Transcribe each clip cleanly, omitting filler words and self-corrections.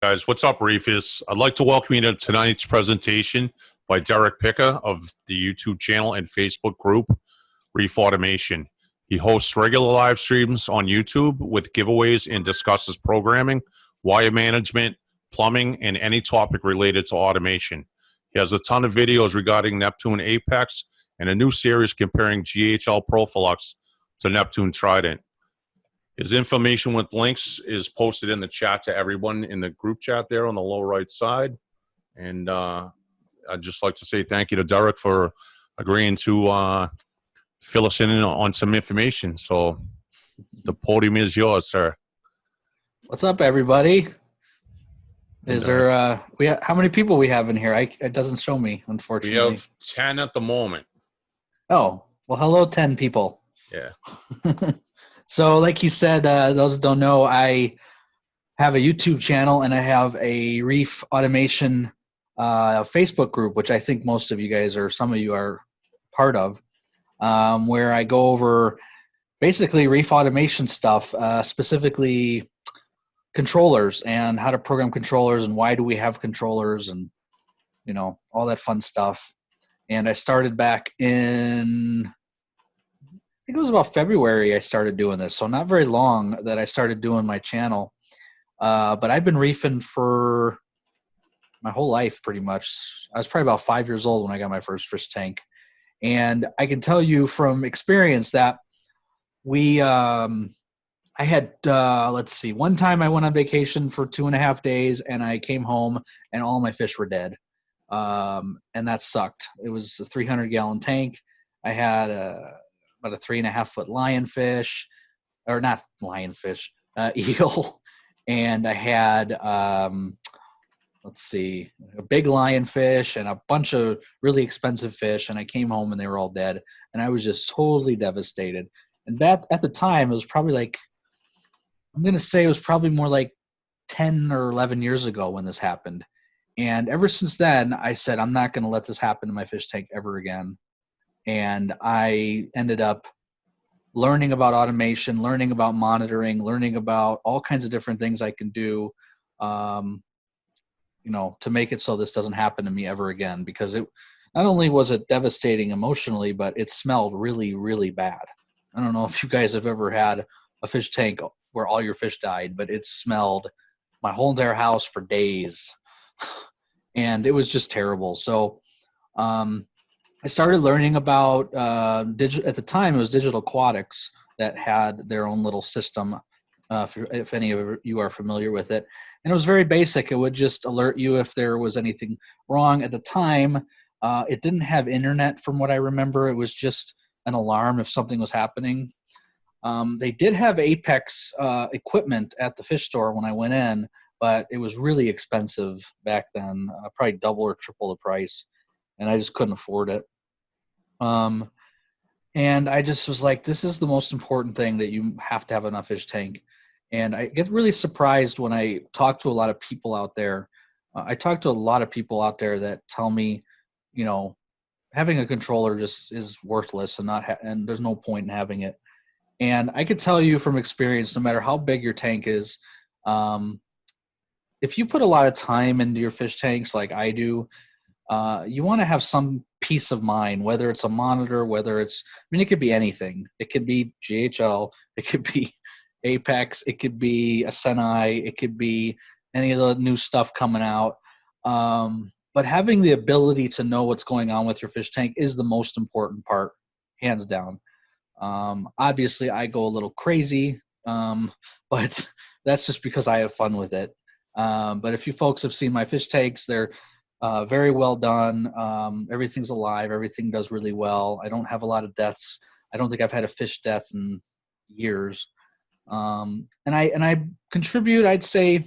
Guys, what's up, Reef? I'd like to welcome you to tonight's presentation by Derrick Picker of the YouTube channel and Facebook group Reef Automation. He hosts regular live streams on YouTube with giveaways and discusses programming, wire management, plumbing, and any topic related to automation. He has a ton of videos regarding Neptune Apex and a new series comparing GHL Profilux to Neptune Trident. His information with links is posted in the chat to everyone in the group chat there on the lower right side. And I'd just like to say thank you to Derrick for agreeing to fill us in on some information. So the podium is yours, sir. What's up, everybody? Is there how many people we have in here? It doesn't show me, unfortunately. We have 10 at the moment. Oh, well, hello, 10 people. Yeah. So like you said, those that don't know, I have a YouTube channel and I have a Reef Automation Facebook group, which I think most of you guys or some of you are part of, where I go over basically Reef Automation stuff, specifically controllers and how to program controllers and why do we have controllers and, you know, all that fun stuff. And I started back in, I think it was about February I started doing this, so not very long that I started doing my channel. But I've been reefing for my whole life pretty much. I was probably about 5 years old when I got my first fish tank. And I can tell you from experience that I had, let's see, one time I went on vacation for 2.5 days and I came home and all my fish were dead. And that sucked. It was a 300-gallon tank. I had about a 3.5-foot lionfish, or not lionfish, eel. And I had, let's see, a big lionfish and a bunch of really expensive fish. And I came home and they were all dead. And I was just totally devastated. And that at the time, it was probably like, I'm going to say it was probably more like 10 or 11 years ago when this happened. And ever since then, I said, I'm not going to let this happen to my fish tank ever again. And I ended up learning about automation, learning about monitoring, learning about all kinds of different things I can do, you know, to make it so this doesn't happen to me ever again. Because it not only was it devastating emotionally, but it smelled really, really bad. I don't know if you guys have ever had a fish tank where all your fish died, but it smelled my whole entire house for days. And it was just terrible. So I started learning about at the time it was Digital Aquatics that had their own little system, if any of you are familiar with it. And it was very basic. It would just alert you if there was anything wrong. At the time, it didn't have internet from what I remember. It was just an alarm if something was happening. They did have Apex equipment at the fish store when I went in, but it was really expensive back then, probably double or triple the price. And I just couldn't afford it. And I just was like, this is the most important thing, that you have to have enough fish tank. And I get really surprised when I talk to a lot of people out there. I talk to a lot of people out there that tell me, you know, having a controller just is worthless and and there's no point in having it. And I could tell you from experience, no matter how big your tank is, if you put a lot of time into your fish tanks like I do, you want to have some peace of mind, whether it's a monitor, whether it's, I mean, it could be anything. It could be GHL, it could be Apex, it could be a Senai, it could be any of the new stuff coming out. But having the ability to know what's going on with your fish tank is the most important part, hands down. Obviously, I go a little crazy, but that's just because I have fun with it. But if you folks have seen my fish tanks, they're very well done. Everything's alive. Everything does really well. I don't have a lot of deaths. I don't think I've had a fish death in years. And I contribute, I'd say,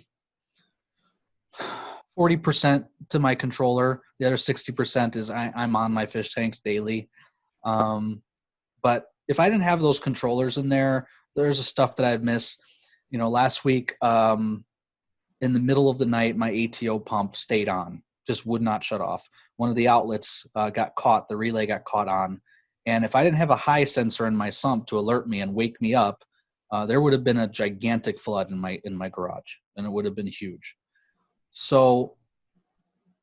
40% to my controller. The other 60% is I'm on my fish tanks daily. But if I didn't have those controllers in there, there's a stuff that I'd miss. You know, last week, in the middle of the night, my ATO pump stayed on, just would not shut off. One of the outlets got caught, the relay got caught on. And if I didn't have a high sensor in my sump to alert me and wake me up, there would have been a gigantic flood in my garage, and it would have been huge. So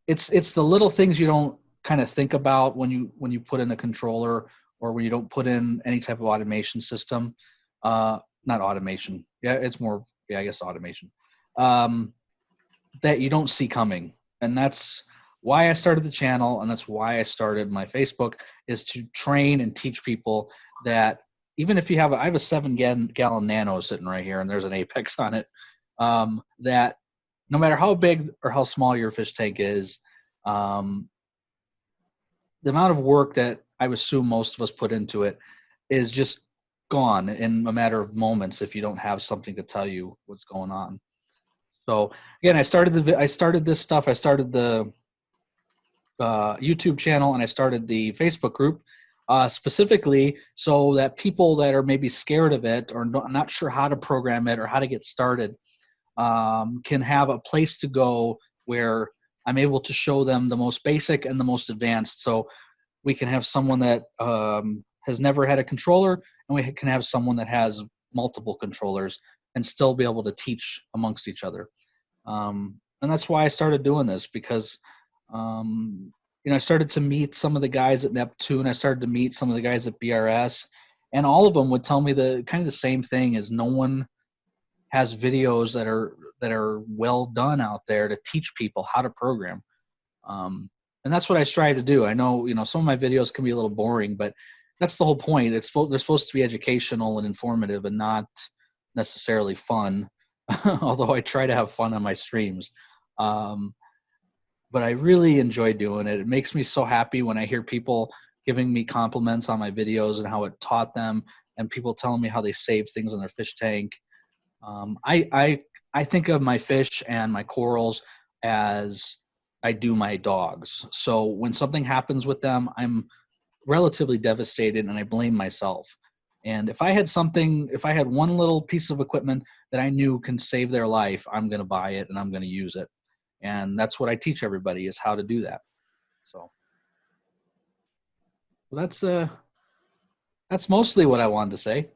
it's the little things you don't kind of think about when you put in a controller, or when you don't put in any type of automation system. Not automation. Yeah, it's more, yeah, I guess automation. That you don't see coming. And that's why I started the channel, and that's why I started my Facebook, is to train and teach people that even if you have I have a 7-gallon nano sitting right here, and there's an Apex on it, that no matter how big or how small your fish tank is, the amount of work that I would assume most of us put into it is just gone in a matter of moments if you don't have something to tell you what's going on. So again, I started this stuff. I started the YouTube channel, and I started the Facebook group specifically so that people that are maybe scared of it, or not sure how to program it or how to get started, can have a place to go where I'm able to show them the most basic and the most advanced. So we can have someone that has never had a controller, and we can have someone that has multiple controllers, and still be able to teach amongst each other. And that's why I started doing this, because I started to meet some of the guys at Neptune. I started to meet some of the guys at BRS, and all of them would tell me the kind of the same thing: is no one has videos that are well done out there to teach people how to program. And that's what I strive to do. I know, some of my videos can be a little boring, but that's the whole point. They're supposed to be educational and informative, and not necessarily fun. Although I try to have fun on my streams. But I really enjoy doing it. It makes me so happy when I hear people giving me compliments on my videos and how it taught them, and people telling me how they saved things in their fish tank. I think of my fish and my corals as I do my dogs. So when something happens with them, I'm relatively devastated, and I blame myself. And if I had one little piece of equipment that I knew can save their life, I'm going to buy it and I'm going to use it. And that's what I teach everybody, is how to do that. So that's mostly what I wanted to say.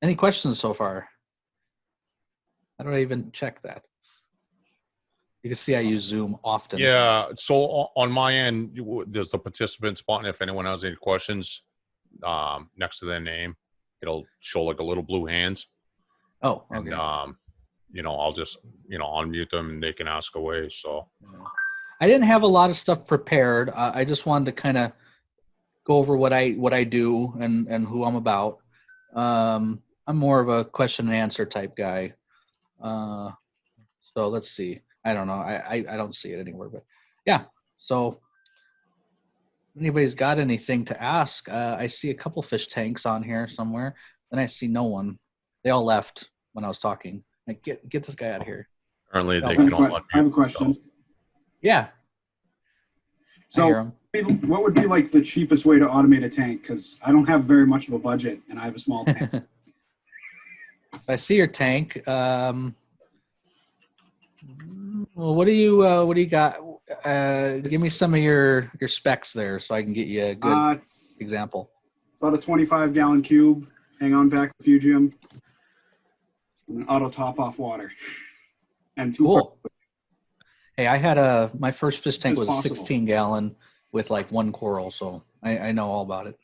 Any questions so far? How do I even check that? You can see I use Zoom often. Yeah. So on my end, there's the participants button. If anyone has any questions, next to their name, it'll show like a little blue hands. Oh, okay. And I'll just unmute them and they can ask away. So I didn't have a lot of stuff prepared. I just wanted to kind of go over what I do and who I'm about. I'm more of a question and answer type guy. So let's see. I don't know. I don't see it anywhere, but yeah. So if anybody's got anything to ask, I see a couple fish tanks on here somewhere, and I see no one. They all left when I was talking. Like, get this guy out of here. apparently they can all unmute. I have a question. Yeah. So what would be like the cheapest way to automate a tank? Because I don't have very much of a budget, and I have a small tank. I see your tank. Well, what do you got? Give me some of your specs there, so I can get you a good It's example. about a 25-gallon cube, hang-on back refugium, and an auto top-off water, and two. Cool. Hey, I had my first fish tank was a possible. 16-gallon with like one coral, so I know all about it.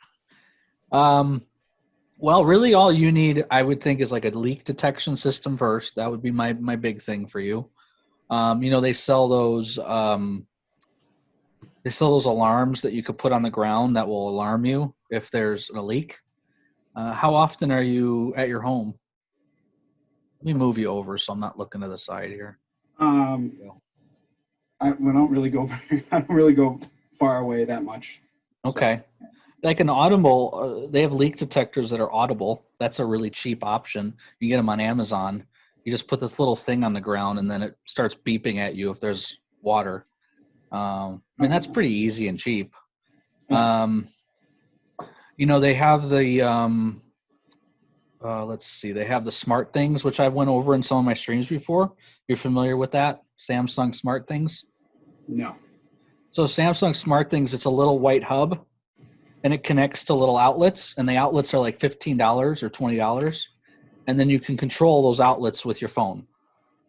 Well, really, all you need, I would think, is like a leak detection system first. That would be my big thing for you. They sell those alarms that you could put on the ground that will alarm you if there's a leak. How often are you at your home? Let me move you over so I'm not looking to the side here. I don't really go far away that much. Okay. So. Like an audible, they have leak detectors that are audible. That's a really cheap option. You get them on Amazon. You just put this little thing on the ground, and then it starts beeping at you if there's water. That's pretty easy and cheap. They have the, let's see, they have the smart things, which I went over in some of my streams before. You're familiar with that? Samsung smart things? No. So Samsung smart things, it's a little white hub, and it connects to little outlets, and the outlets are like $15 or $20. And then you can control those outlets with your phone.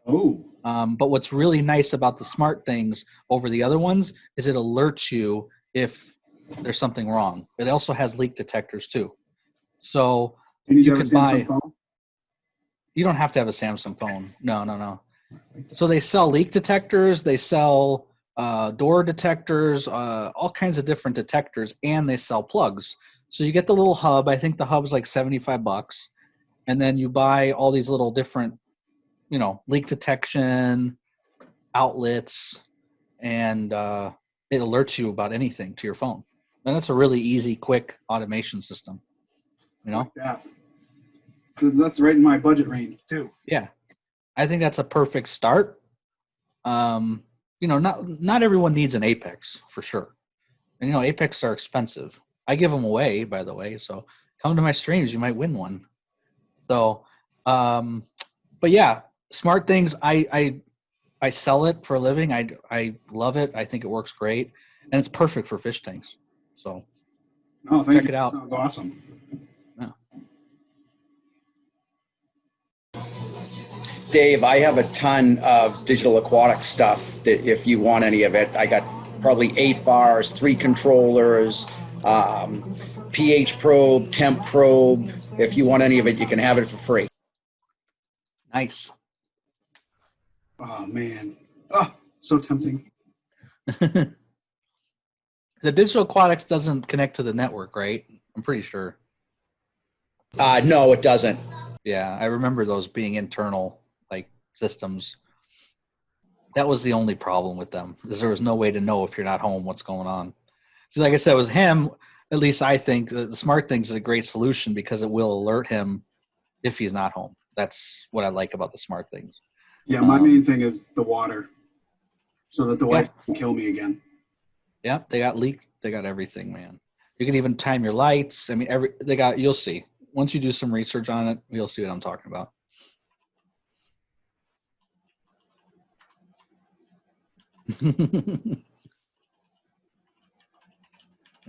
Oh, But what's really nice about the smart things over the other ones is it alerts you if there's something wrong. It also has leak detectors too. So you need you to have can a Samsung buy, phone? you don't have to have a Samsung phone. No. So they sell leak detectors, they sell door detectors, all kinds of different detectors, and they sell plugs. So you get the little hub. I think the hub's like $75, and then you buy all these little different, leak detection outlets, and it alerts you about anything to your phone. And that's a really easy, quick automation system. Like that. So that's right in my budget range too. Yeah, I think that's a perfect start. Not everyone needs an Apex for sure, and Apex are expensive. I give them away, by the way. So come to my streams, you might win one. So, but yeah, smart things. I sell it for a living. I love it. I think it works great, and it's perfect for fish tanks. So Oh, thank check you. it out. Sounds awesome. Yeah. Dave, I have a ton of digital aquatic stuff that if you want any of it, I got probably 8 bars, 3 controllers, pH probe, temp probe. If you want any of it, you can have it for free. Nice. Oh man. Oh, so tempting. The digital aquatics doesn't connect to the network, right? I'm pretty sure. No, it doesn't. Yeah, I remember those being internal like systems. That was the only problem with them, is there was no way to know if you're not home what's going on. So like I said, with him, at least I think that the smart things is a great solution because it will alert him if he's not home. That's what I like about the smart things. Yeah, my main thing is the water, so that the wife Yeah. can kill me again. Yep, they got leaks. They got everything, man. You can even time your lights. I mean, you'll see. Once you do some research on it, you'll see what I'm talking about.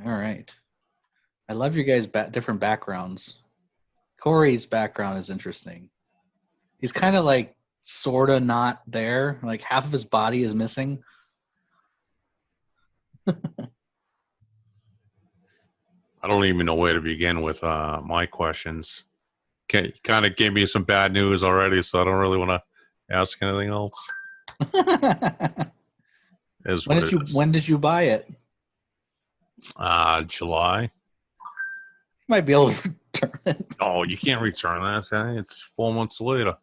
All right. I love you guys' different backgrounds. Corey's background is interesting. He's kind of like sort of not there. Like half of his body is missing. I don't even know where to begin with my questions. You kind of gave me some bad news already, so I don't really want to ask anything else. When did you buy it? July. You might be able to return it. Oh, you can't return that. Hey? It's 4 months later.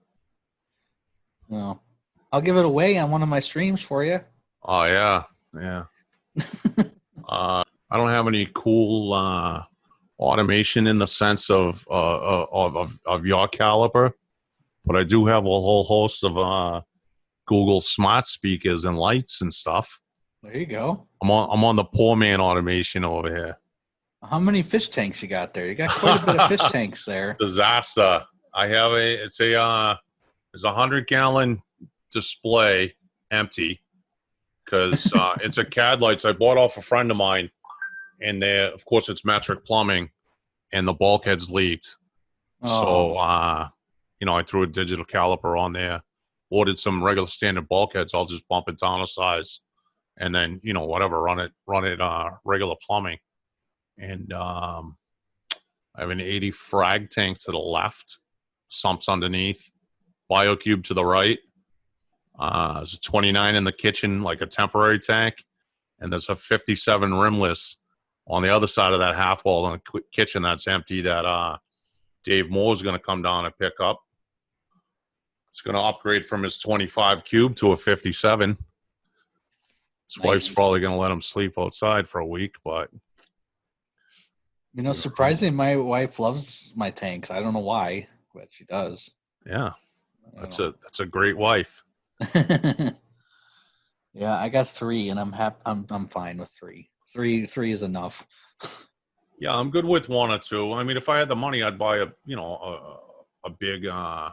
No. I'll give it away on one of my streams for you. Oh yeah. I don't have any cool automation in the sense of your caliber, but I do have a whole host of Google smart speakers and lights and stuff. There you go. I'm on the poor man automation over here. How many fish tanks you got there? You got quite a bit of fish tanks there. Disaster. I have it's a 100-gallon display empty because it's a CAD lights I bought off a friend of mine, and of course it's metric plumbing, and the bulkheads leaked. So I threw a digital caliper on there, ordered some regular standard bulkheads. I'll just bump it down a size, and then run it regular plumbing. And I have an 80 frag tank to the left, sumps underneath, BioCube to the right. There's a 29 in the kitchen, like a temporary tank, and there's a 57 rimless on the other side of that half wall in the kitchen that's empty that Dave Moore is going to come down and pick up. It's going to upgrade from his 25 cube to a 57. His wife's probably going to let him sleep outside for a week, but surprisingly, my wife loves my tanks. I don't know why, but she does. Yeah, that's a great wife. Yeah, I got 3, and I'm happy. I'm fine with 3. Three is enough. Yeah, I'm good with 1 or 2. I mean, if I had the money, I'd buy a big. I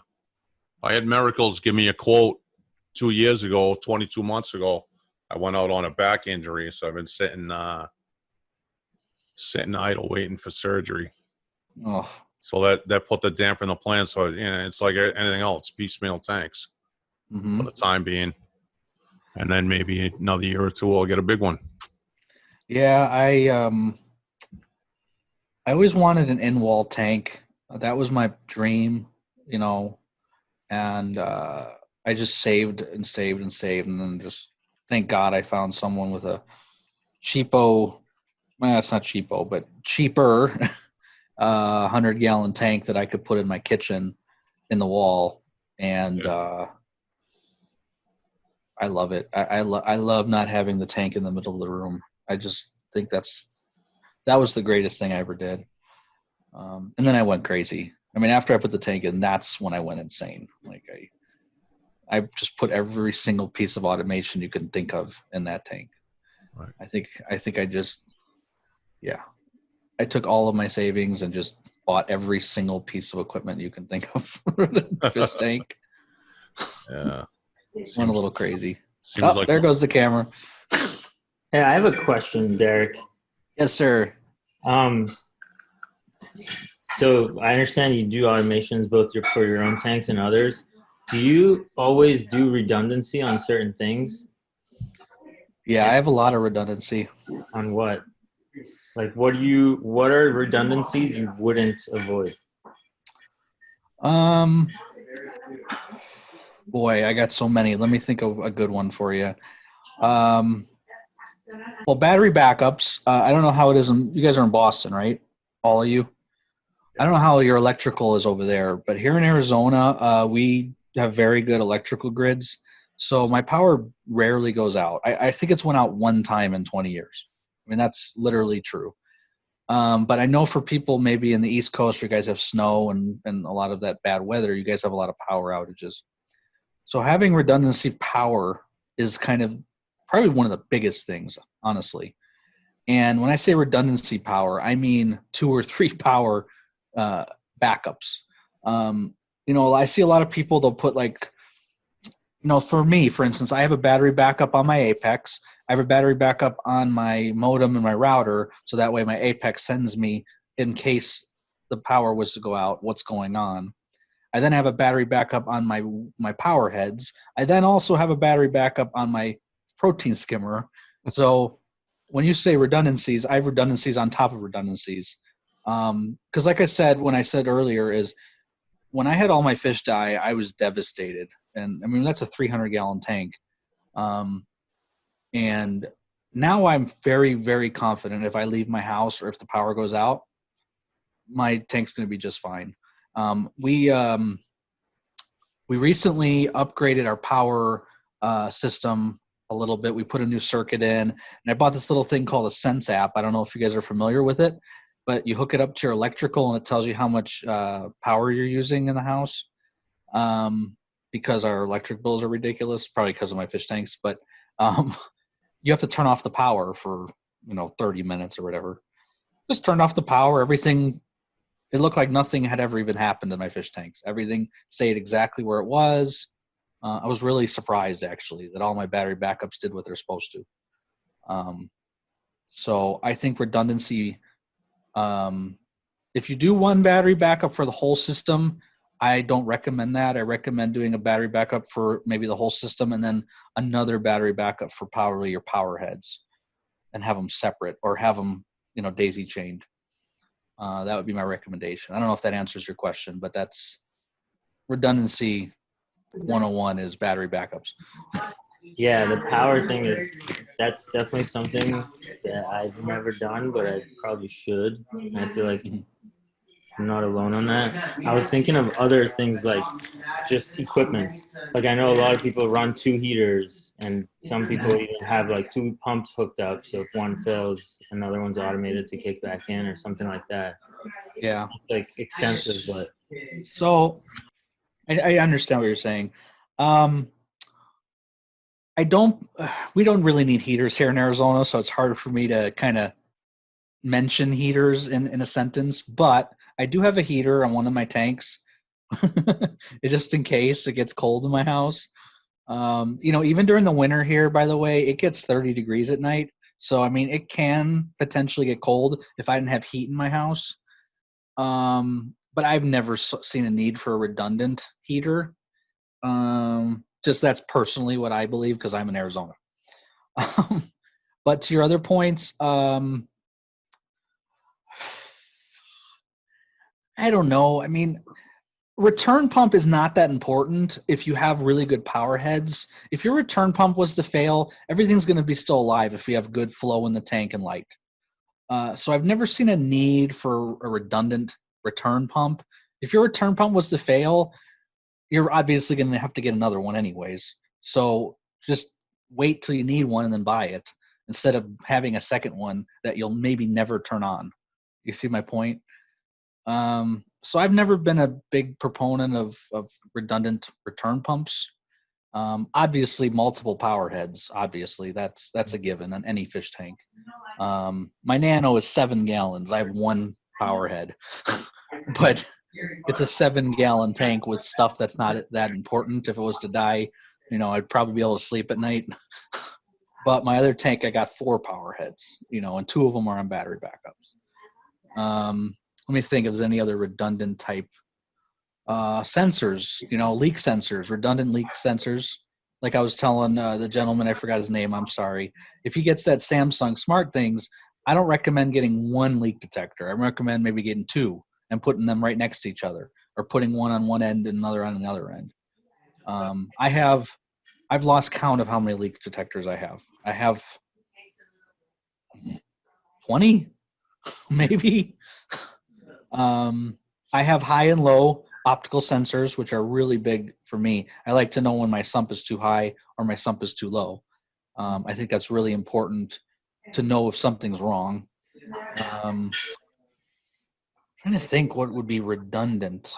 had Miracles give me a quote 2 years ago, 22 months ago. I went out on a back injury, so I've been sitting idle waiting for surgery. Oh, so that put the damper in the plan. So it's like anything else, piecemeal tanks. Hmm. for the time being. And then maybe another year or two, I'll get a big one. Yeah, I always wanted an in-wall tank. That was my dream, you know, and I just saved and saved and saved, and then just thank God I found someone with a cheapo. Well, it's not cheapo, but cheaper 100-gallon tank that I could put in my kitchen in the wall, and I love it. I love not having the tank in the middle of the room. I just think that was the greatest thing I ever did. And then I went crazy. I mean, after I put the tank in, that's when I went insane. Like I just put every single piece of automation you can think of in that tank. Right. I think I just, yeah, I took all of my savings and just bought every single piece of equipment you can think of for the fish tank. Yeah. Went a little crazy. Seems Oh, like there goes the camera. Hey, I have a question, Derrick. Yes, sir. So I understand you do automations both for your own tanks and others. Do you always do redundancy on certain things? Yeah, I have a lot of redundancy. On what? Like, what are redundancies you wouldn't avoid? Boy, I got so many. Let me think of a good one for you. Well, battery backups. I don't know how it is. You guys are in Boston, right? All of you. I don't know how your electrical is over there, but here in Arizona, we have very good electrical grids. So my power rarely goes out. I think it's went out one time in 20 years. I mean, that's literally true. But I know for people maybe in the East Coast, where you guys have snow and a lot of that bad weather, you guys have a lot of power outages. So having redundancy power is kind of probably one of the biggest things, honestly. And when I say redundancy power, I mean 2 or 3 power backups. I see a lot of people, they'll put like, for me, for instance, I have a battery backup on my Apex. I have a battery backup on my modem and my router, so that way my Apex sends me in case the power was to go out, what's going on. I then have a battery backup on my power heads. I then also have a battery backup on my protein skimmer. So when you say redundancies, I have redundancies on top of redundancies. Because like I said, when I said earlier, is when I had all my fish die, I was devastated. And I mean, that's a 300-gallon tank. And now I'm very, very confident if I leave my house or if the power goes out, my tank's going to be just fine. We recently upgraded our power system a little bit. We put a new circuit in, and I bought this little thing called a Sense app. I don't know if you guys are familiar with it, but you hook it up to your electrical, and it tells you how much power you're using in the house. Because our electric bills are ridiculous, probably because of my fish tanks. But you have to turn off the power for 30 minutes or whatever. Just turned off the power. Everything. It looked like nothing had ever even happened in my fish tanks. Everything stayed exactly where it was. I was really surprised, actually, that all my battery backups did what they're supposed to. So I think redundancy, if you do one battery backup for the whole system, I don't recommend that. I recommend doing a battery backup for maybe the whole system and then another battery backup for probably your power heads and have them separate or have them, daisy chained. That would be my recommendation. I don't know if that answers your question, but that's redundancy 101 is battery backups. Yeah, the power thing that's definitely something that I've never done, but I probably should. And I feel like I'm not alone on that. I was thinking of other things like just equipment. Like I know a lot of people run 2 heaters, and some people even have like 2 pumps hooked up. So if one fails, another one's automated to kick back in or something like that. Yeah. It's like extensive, but So I understand what you're saying. We don't really need heaters here in Arizona, so it's hard for me to kind of mention heaters in a sentence, but I do have a heater on one of my tanks. Just in case it gets cold in my house. Even during the winter here, by the way, it gets 30 degrees at night. So, I mean, it can potentially get cold if I didn't have heat in my house. But I've never seen a need for a redundant heater. Just that's personally what I believe because I'm in Arizona. But to your other points, I don't know. I mean, return pump is not that important if you have really good power heads. If your return pump was to fail, everything's going to be still alive if you have good flow in the tank and light. So I've never seen a need for a redundant return pump. If your return pump was to fail, you're obviously going to have to get another one anyways. So just wait till you need one and then buy it instead of having a second one that you'll maybe never turn on. You see my point? So I've never been a big proponent of redundant return pumps. Obviously, multiple power heads. Obviously, that's a given on any fish tank. My Nano is 7 gallons. I have one power head, but it's a 7-gallon tank with stuff that's not that important. If it was to die, I'd probably be able to sleep at night. But my other tank, I got 4 power heads, and 2 of them are on battery backups. Let me think if there's any other redundant type sensors, leak sensors, redundant leak sensors. Like I was telling the gentleman, I forgot his name, I'm sorry. If he gets that Samsung Smart Things, I don't recommend getting 1 leak detector. I recommend maybe getting 2 and putting them right next to each other, or putting one on one end and another on another end. I've lost count of how many leak detectors I have. I have 20, maybe. I have high and low optical sensors, which are really big for me. I like to know when my sump is too high or my sump is too low. I think that's really important to know if something's wrong. Trying to think what would be redundant.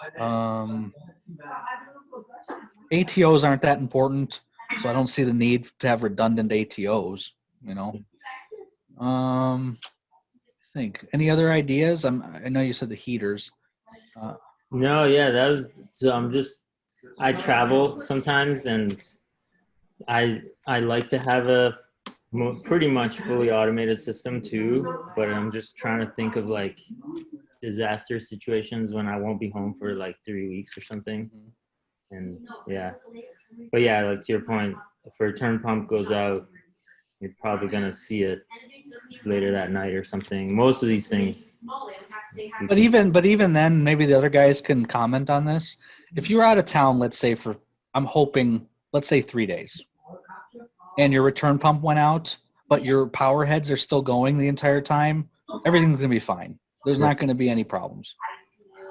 ATOs aren't that important, so I don't see the need to have redundant ATOs. Think any other ideas? I know you said the heaters. No, yeah, that was. So I travel sometimes, and I like to have a pretty much fully automated system too. But I'm just trying to think of like disaster situations when I won't be home for like 3 weeks or something. And yeah, but yeah, like to your point, if a return pump goes out, you're probably gonna see it later that night or something. Most of these things. But even then, maybe the other guys can comment on this. If you're out of town, let's say I'm hoping, let's say 3 days, and your return pump went out, but your power heads are still going the entire time, everything's gonna be fine. There's not gonna be any problems.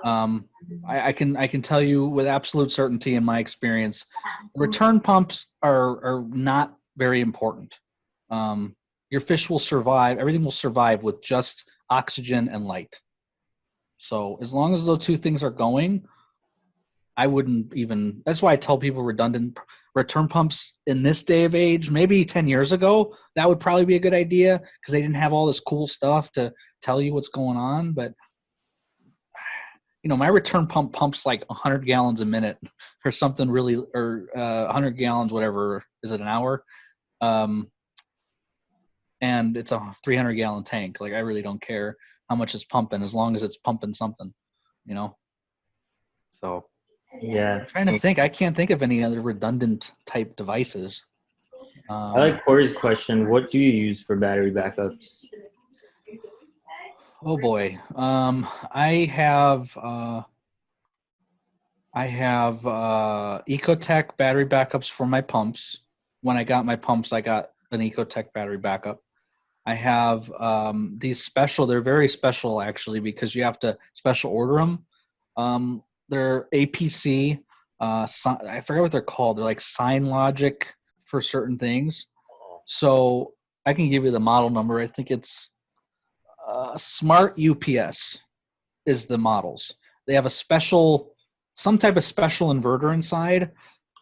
I can tell you with absolute certainty in my experience, return pumps are not very important. Your fish will survive. Everything will survive with just oxygen and light. So as long as those 2 things are going, I wouldn't even. That's why I tell people redundant return pumps in this day of age. Maybe 10 years ago, that would probably be a good idea because they didn't have all this cool stuff to tell you what's going on. But my return pump pumps like 100 gallons a minute or something really, or 100 gallons, whatever. Is it an hour? And it's a 300-gallon tank. Like I really don't care how much it's pumping as long as it's pumping something, So yeah, I'm trying to think. I can't think of any other redundant type devices. I like Corey's question. What do you use for battery backups? Oh boy. I have Ecotech battery backups for my pumps. When I got my pumps, I got an Ecotech battery backup. I have these special. They're very special actually because you have to special order them. They're APC. I forget what they're called. They're like Sign Logic for certain things. So I can give you the model number. I think it's Smart UPS is the models. They have some type of special inverter inside.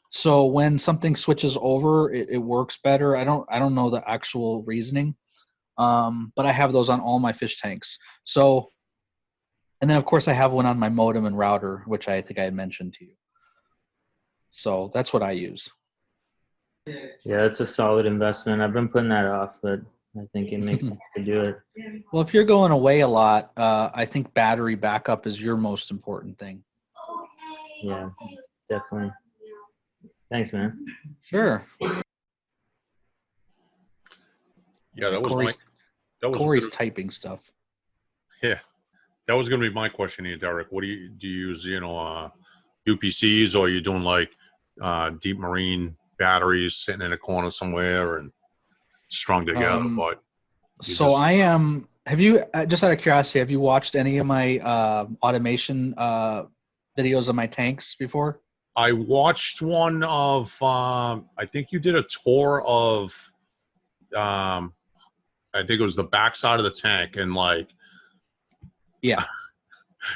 So when something switches over, it works better. I don't know the actual reasoning. But I have those on all my fish tanks. So, and then of course I have one on my modem and router, which I think I had mentioned to you. So that's what I use. Yeah, it's a solid investment. I've been putting that off, but I think it makes sense to do it. Well, if you're going away a lot, I think battery backup is your most important thing. Yeah, definitely. Thanks, man. Sure. Yeah, that was Corey's, that was Corey's typing stuff. yeah. That was going to be my question to you, Derek. What do you use? UPCs, or are you doing like deep marine batteries sitting in a corner somewhere and strung together? But So I am. Have you, just out of curiosity, have you watched any of my automation videos of my tanks before? I watched one of. I think you did a tour of. I think it was the backside of the tank, and like. Yeah.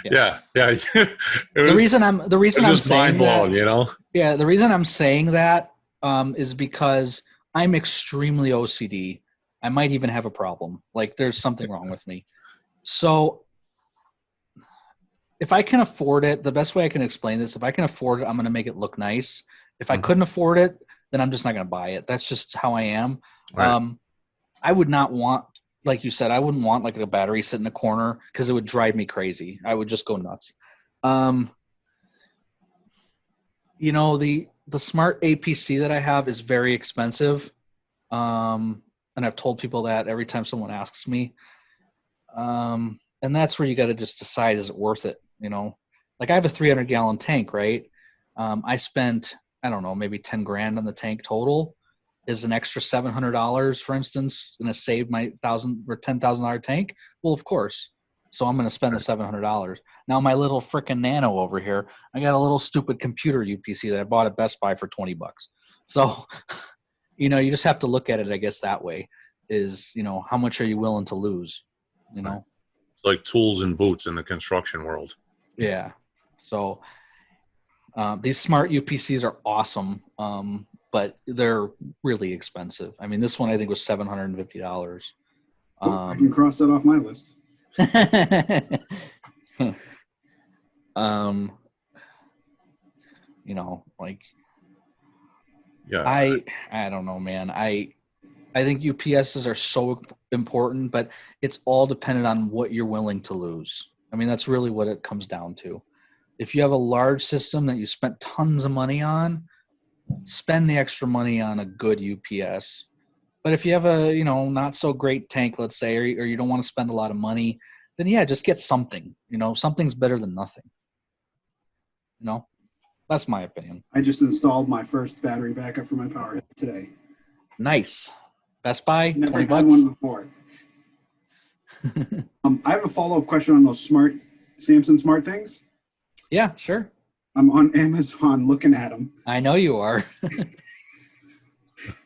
Yeah. The reason I'm just saying mind blown, that, Yeah, the reason I'm saying that is because I'm extremely OCD. I might even have a problem. Like there's something wrong with me. So if I can afford it, the best way I can explain this, if I can afford it, I'm going to make it look nice. If I couldn't afford it, then I'm just not going to buy it. That's just how I am. Right. I would not want, like you said, I wouldn't want like a battery sit in a corner because it would drive me crazy. I would just go nuts. The smart APC that I have is very expensive. And I've told people that every time someone asks me. And that's where you got to just decide, is it worth it? Like I have a 300-gallon tank, right? I spent, I don't know, maybe 10 grand on the tank total. Is an extra $700, for instance, going to save my $1,000 or $10,000 tank? Well, of course. So I'm going to spend the $700. Now my little frickin' Nano over here, I got a little stupid computer UPC that I bought at Best Buy for $20. So, you just have to look at it, I guess, that way. Is how much are you willing to lose? It's like tools and boots in the construction world. Yeah. So these smart UPCs are awesome. But they're really expensive. I mean, this one I think was $750. I can cross that off my list. Yeah. I don't know, man. I think UPSs are so important, but it's all dependent on what you're willing to lose. I mean, that's really what it comes down to. If you have a large system that you spent tons of money on, spend the extra money on a good UPS. But if you have a not so great tank, let's say, or you don't want to spend a lot of money, then yeah, just get something. Something's better than nothing. That's my opinion. I just installed my first battery backup for my power today. Nice. Best Buy, Never $20. had one before. I have a follow-up question on those Samsung smart things. Yeah, sure. I'm on Amazon looking at them. I know you are.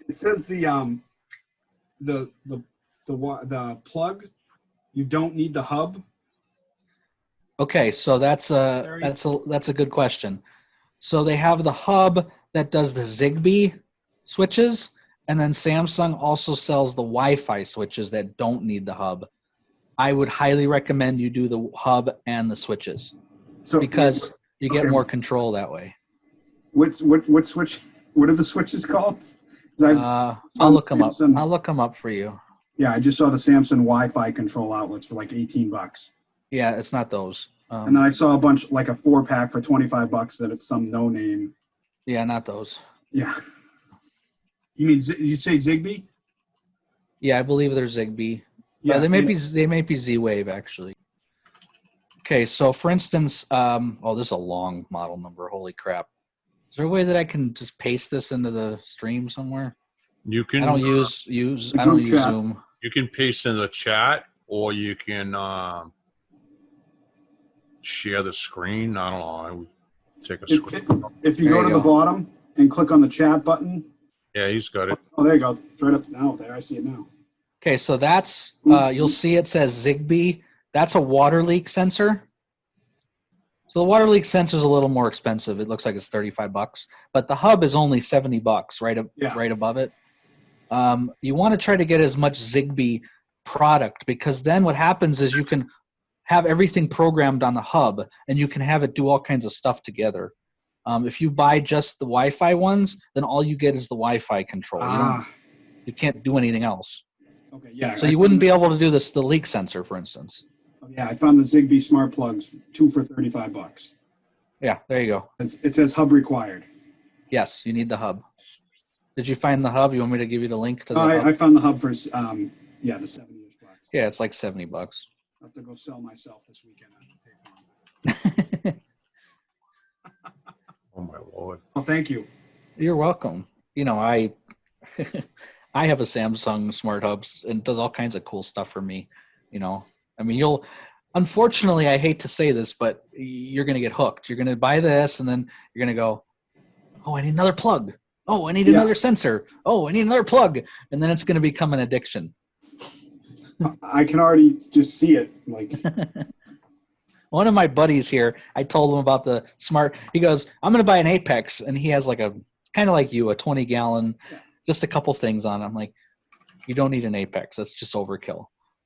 It says the plug, you don't need the hub. Okay, so that's a good question. So they have the hub that does the Zigbee switches, and then Samsung also sells the Wi-Fi switches that don't need the hub. I would highly recommend you do the hub and the switches, because you get more control that way. What switch? What are the switches called? I'll look them up. I'll look them up for you. Yeah, I just saw the Samsung Wi-Fi control outlets for like $18. Yeah, it's not those. And then I saw a bunch, like a 4-pack for $25 that it's some no name. Yeah, not those. Yeah. You mean you say Zigbee? Yeah, I believe they're Zigbee. Yeah, they may be Z-Wave actually. Okay, so for instance, this is a long model number. Holy crap! Is there a way that I can just paste this into the stream somewhere? You can. I don't use Zoom. You can paste in the chat, or you can share the screen. I don't know. I would take a screen. If you go to the bottom and click on the chat button. Yeah, he's got it. Oh, there you go. It's right up now. There, I see it now. Okay, so that's you'll see it says Zigbee. That's a water leak sensor. So the water leak sensor is a little more expensive. It looks like it's $35, but the hub is only $70, right above it. You want to try to get as much Zigbee product, because then what happens is you can have everything programmed on the hub, and you can have it do all kinds of stuff together. If you buy just the Wi-Fi ones, then all you get is the Wi-Fi control. You can't do anything else. Okay, yeah. So you wouldn't be able to do the leak sensor, for instance. Yeah, I found the Zigbee smart plugs, 2 for $35. Yeah, there you go. It says hub required. Yes, you need the hub. Did you find the hub? You want me to give you the link to the hub? I found the hub for the 70 bucks. Yeah, it's like $70. I'll have to go sell myself this weekend. I have to pay for it. Oh my lord. Well, thank you. You're welcome. You know, I I have a Samsung Smart Hubs and it does all kinds of cool stuff for me. You know, I mean, unfortunately, I hate to say this, but you're going to get hooked. You're going to buy this and then you're going to go, oh, I need another plug. Oh, I need another sensor. Oh, I need another plug. And then it's going to become an addiction. I can already just see it. Like, one of my buddies here, I told him about the smart. He goes, I'm going to buy an Apex. And he has like a, kind of like you, a 20-gallon, just a couple things on it. I'm like, you don't need an Apex. That's just overkill.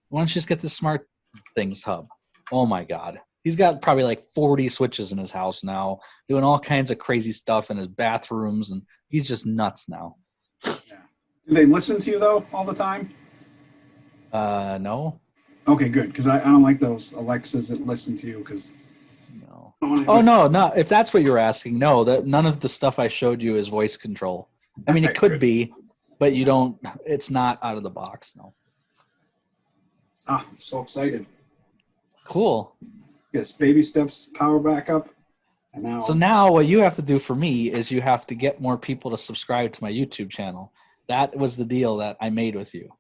Why don't you just get the Smart Things hub? Oh my God. He's got probably like 40 switches in his house now, doing all kinds of crazy stuff in his bathrooms, and he's just nuts now. yeah. Do they listen to you though all the time? No. Okay, good. Because I don't like those Alexas that listen to you. Because No. Oh no. If that's what you're asking, no. That none of the stuff I showed you is voice control. I mean, it could be, but you don't. It's not out of the box. No. Ah, I'm so excited. Cool. Yes, baby steps, power backup, and now. So now what you have to do for me is you have to get more people to subscribe to my YouTube channel. That was the deal that I made with you.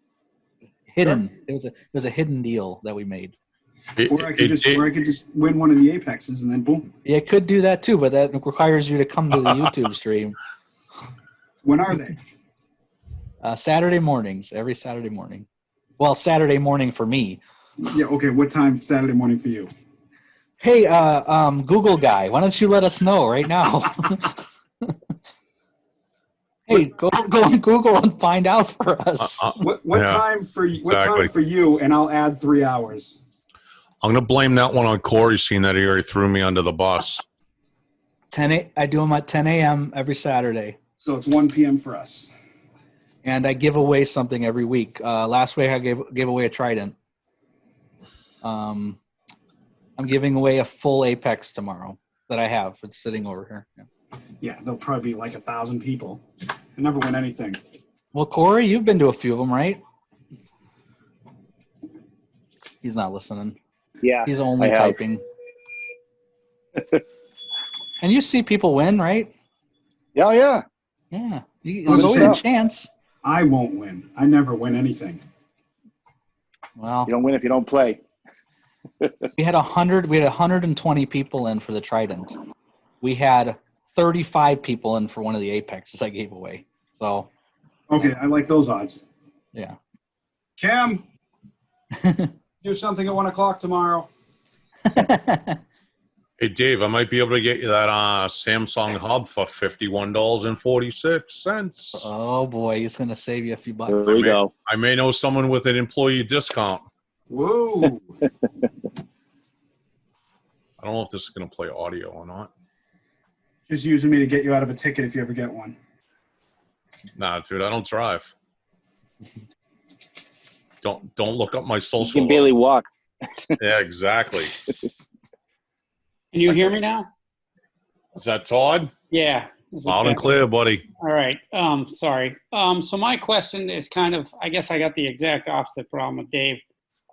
Hidden. Sure. It was a hidden deal that we made. Or I could just win one of the Apexes and then boom. Yeah, it could do that too, but that requires you to come to the YouTube stream. When are they? Saturday mornings, every Saturday morning. Well, Saturday morning for me. Yeah. Okay. What time Saturday morning for you? Hey, Google guy, why don't you let us know right now? Hey, go on Google and find out for us. What time for you? What time for you? And I'll add 3 hours. I'm gonna blame that one on Corey, seeing that he already threw me under the bus. I do them at 10 a.m. every Saturday. So it's 1 p.m. for us. And I give away something every week. Last week I gave away a Trident. I'm giving away a full Apex tomorrow that I have. It's sitting over here. Yeah, there'll probably be like 1,000 people. I never win anything. Well, Corey, you've been to a few of them, right? He's not listening. Yeah. He's only typing. And you see people win, right? Yeah, yeah. Yeah. There's always a chance. I won't win. I never win anything. Well, You don't win if you don't play. we had 120 people in for the Trident. We had 35 people in for one of the Apexes I gave away. So. Okay, I like those odds. Yeah. Cam, do something at 1 o'clock tomorrow. Hey Dave, I might be able to get you that Samsung hub for $51.46. Oh boy, he's gonna save you a few bucks. There we go. I may know someone with an employee discount. Whoa. I don't know if this is going to play audio or not. Just using me to get you out of a ticket if you ever get one. Nah, dude, I don't drive. Don't look up my You social. can barely walk. Yeah, exactly. Can you hear me now? Is that Todd? Yeah. Is it Loud and better? clear, buddy. All right. Sorry. So my question is kind of, I guess I got the exact opposite problem with Dave.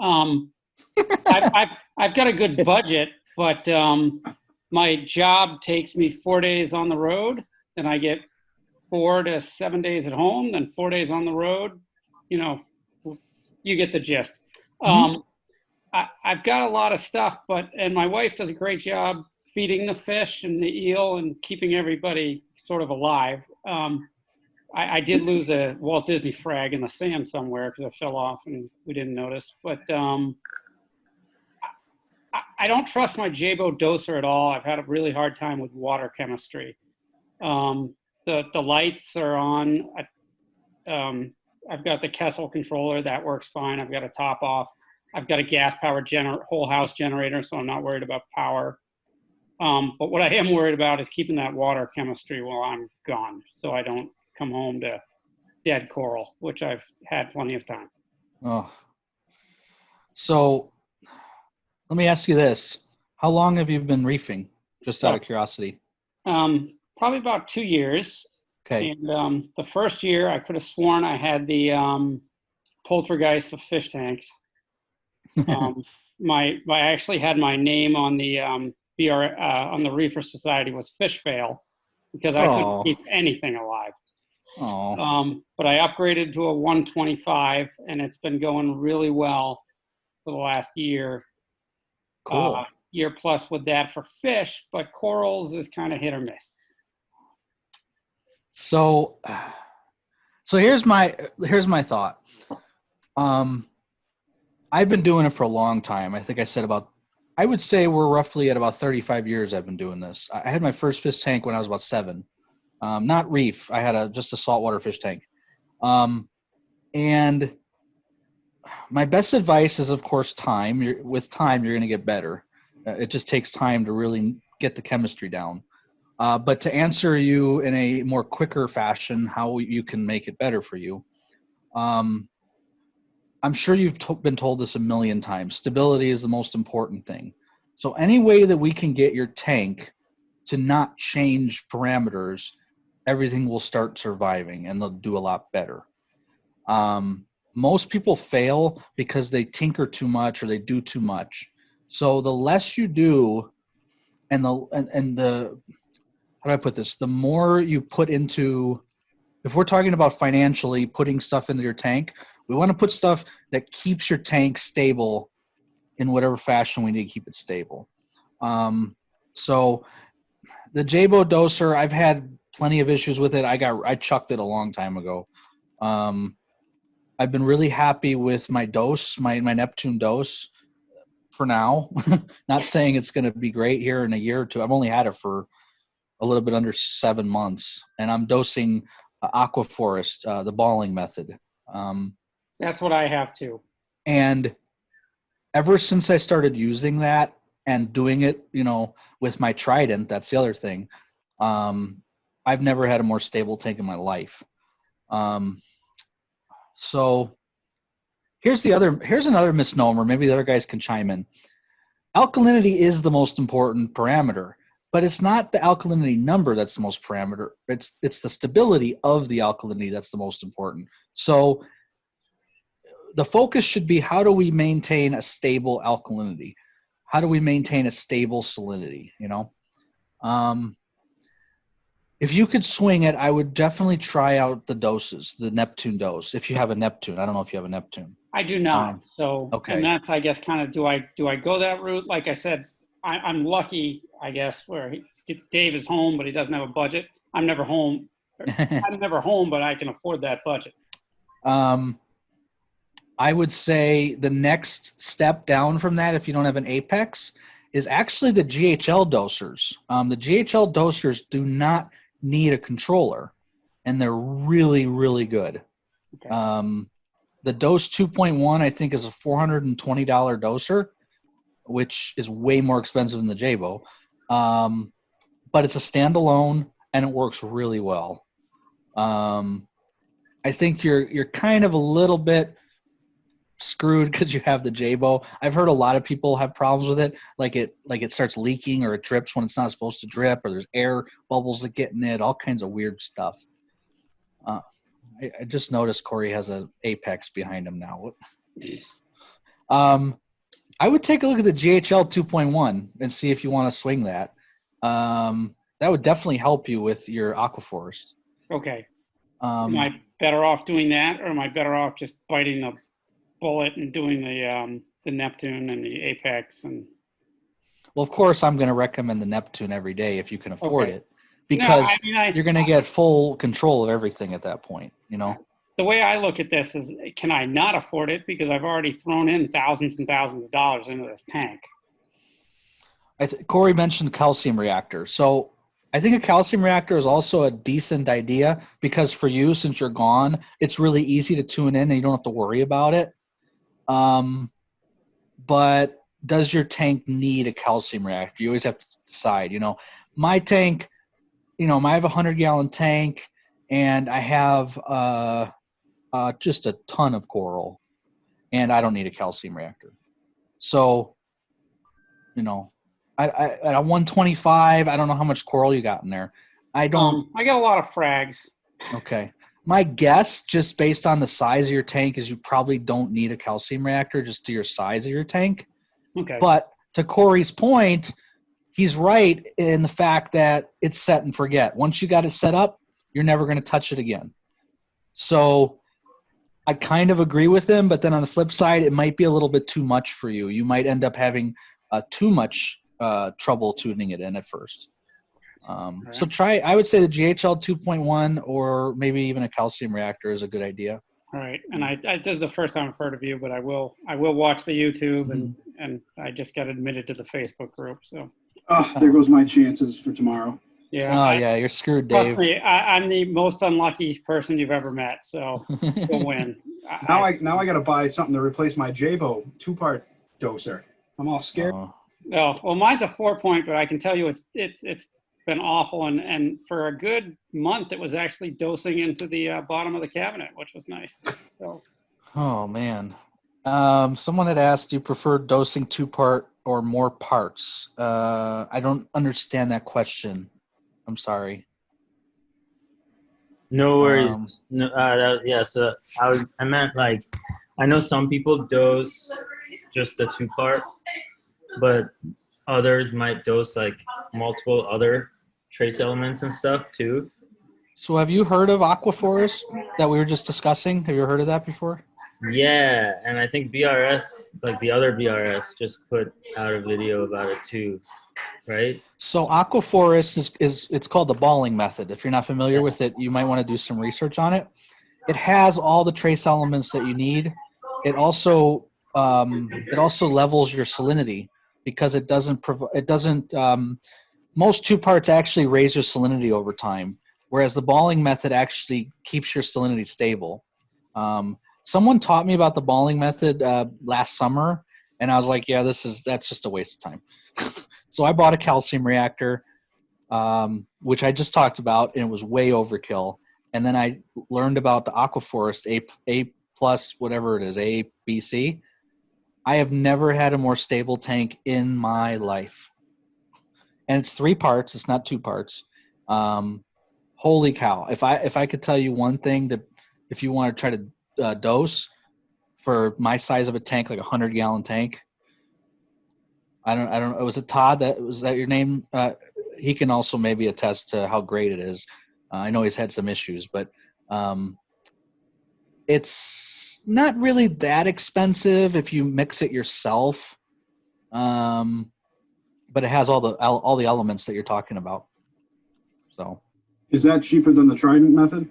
I've got a good budget, but my job takes me 4 days on the road, and I get 4 to 7 days at home, then 4 days on the road. You know, you get the gist. I've got a lot of stuff, and my wife does a great job feeding the fish and the eel and keeping everybody sort of alive. I did lose a Walt Disney frag in the sand somewhere because it fell off and we didn't notice. But I don't trust my Jabo doser at all. I've had a really hard time with water chemistry. The lights are on. I've got the Kessel controller. That works fine. I've got a top off. I've got a gas-powered whole house generator, so I'm not worried about power. But what I am worried about is keeping that water chemistry while I'm gone, so I don't come home to dead coral, which I've had plenty of time. Oh. So let me ask you this. How long have you been reefing? Just out of curiosity. probably about 2 years. Okay. And the first year, I could have sworn I had the poltergeist of fish tanks. I actually had my name on the on the Reefer Society was Fish Fail because I couldn't keep anything alive. But I upgraded to a 125, and it's been going really well for the last year. Cool. Year plus with that for fish, but corals is kind of hit or miss. So here's my thought. I've been doing it for a long time. I think I would say we're roughly at about 35 years I've been doing this. I had my first fish tank when I was about 7. Not reef. I had just a saltwater fish tank. And my best advice is, of course, time. With time, you're going to get better. It just takes time to really get the chemistry down. But to answer you in a more quicker fashion, how you can make it better for you, I'm sure you've been told this a million times. Stability is the most important thing. So any way that we can get your tank to not change parameters, everything will start surviving and they'll do a lot better. Most people fail because they tinker too much or they do too much. So the less you do, and the how do I put this? The more you put into, if we're talking about financially putting stuff into your tank, we want to put stuff that keeps your tank stable in whatever fashion we need to keep it stable. So the Jabo doser, I've had plenty of issues with it. I chucked it a long time ago. I've been really happy with my dose, my Neptune dose for now. Not saying it's going to be great here in a year or two. I've only had it for a little bit under 7 months, and I'm dosing Aquaphors, the balling method. That's what I have too. And ever since I started using that and doing it, with my Trident, that's the other thing. I've never had a more stable tank in my life. So here's another misnomer. Maybe the other guys can chime in. Alkalinity is the most important parameter, but it's not the alkalinity number that's the most parameter. It's the stability of the alkalinity that's the most important. So the focus should be, how do we maintain a stable alkalinity? How do we maintain a stable salinity? If you could swing it, I would definitely try out the doses, the Neptune dose. If you have a Neptune, I don't know if you have a Neptune. I do not. Okay. And that's, I guess, kind of, do I go that route? Like I said, I'm lucky, I guess, where Dave is home, but he doesn't have a budget. I'm never home. I'm never home, but I can afford that budget. I would say the next step down from that, if you don't have an Apex, is actually the GHL dosers. The GHL dosers do not need a controller, and they're really, really good. Okay. The Dose 2.1, I think, is a $420 doser, which is way more expensive than the Jabo. But it's a standalone, and it works really well. I think you're kind of a little bit screwed because you have the Jabo. I've heard a lot of people have problems with it, like it starts leaking or it drips when it's not supposed to drip, or there's air bubbles that get in it, all kinds of weird stuff. I just noticed Corey has an Apex behind him now. I would take a look at the GHL 2.1 and see if you want to swing that. That would definitely help you with your Aquaphors. Okay. Am I better off doing that, or am I better off just biting the bullet and doing the Neptune and the Apex? And well, of course, I'm going to recommend the Neptune every day if you can afford it, because you're going to get full control of everything at that point. The way I look at this is, can I not afford it because I've already thrown in thousands and thousands of dollars into this tank? Corey mentioned calcium reactor. So I think a calcium reactor is also a decent idea, because for you, since you're gone, it's really easy to tune in and you don't have to worry about it. But does your tank need a calcium reactor? You always have to decide. My tank, I have a 100-gallon tank, and I have just a ton of coral, and I don't need a calcium reactor. So, at a 125, I don't know how much coral you got in there. I don't. I get a lot of frags. Okay. My guess, just based on the size of your tank, is you probably don't need a calcium reactor just to your size of your tank. Okay. But to Corey's point, he's right in the fact that it's set and forget. Once you got it set up, you're never going to touch it again. So I kind of agree with him, but then on the flip side, it might be a little bit too much for you. You might end up having too much trouble tuning it in at first. So try, I would say the GHL 2.1 or maybe even a calcium reactor is a good idea. All right, and I this is the first time I've heard of you, but I will watch the YouTube and I just got admitted to the Facebook group. So Oh, there goes my chances for tomorrow. yeah, Yeah, you're screwed, trust Dave. me, I'm the most unlucky person you've ever met. So you'll win. Now I got to buy something to replace my Jabo 2-part doser. I'm all scared. Oh, well, mine's a 4-point, but I can tell you it's been awful. And for a good month, it was actually dosing into the bottom of the cabinet, which was nice. So. Oh, man. Someone had asked, do you prefer dosing 2-part or more parts? I don't understand that question. I'm sorry. No worries. So I meant like, I know some people dose just the 2-part, but others might dose like multiple other trace elements and stuff too. So have you heard of Aquaphors that we were just discussing? Have you ever heard of that before? Yeah, and I think BRS, like the other BRS, just put out a video about it too, right? So Aquaphors is it's called the balling method. If you're not familiar with it, you might want to do some research on it. It has all the trace elements that you need. It also levels your salinity because it doesn't most 2-parts actually raise your salinity over time, whereas the balling method actually keeps your salinity stable. Someone taught me about the balling method last summer, and I was like, yeah, that's just a waste of time. So I bought a calcium reactor, which I just talked about, and it was way overkill. And then I learned about the Aquaphors A plus, whatever it is, A, B, C. I have never had a more stable tank in my life. And it's 3 parts. It's not 2 parts. Holy cow! If I could tell you one thing if you want to try to dose for my size of a tank, like a 100-gallon tank. I don't. Was it Todd? Was that your name? He can also maybe attest to how great it is. I know he's had some issues, but it's not really that expensive if you mix it yourself. But it has all the elements that you're talking about. So. Is that cheaper than the Trident method?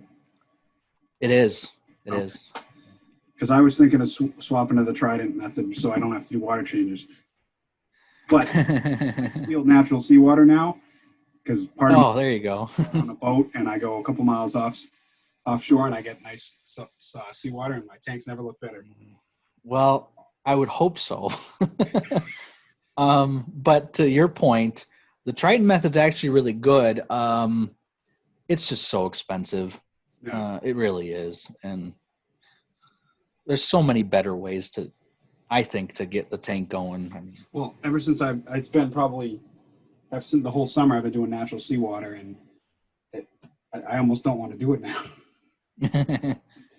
It is. It is. Because I was thinking of swapping to the Trident method so I don't have to do water changes. But I steal natural seawater now because there you go. on a boat and I go a couple miles offshore and I get nice seawater and my tanks never look better. Well, I would hope so. But to your point, the Trident method's actually really good. It's just so expensive. Yeah. It really is. And there's so many better ways to get the tank going. I mean, Well, ever since it's been probably, I've spent the whole summer I've been doing natural seawater and I almost don't want to do it now.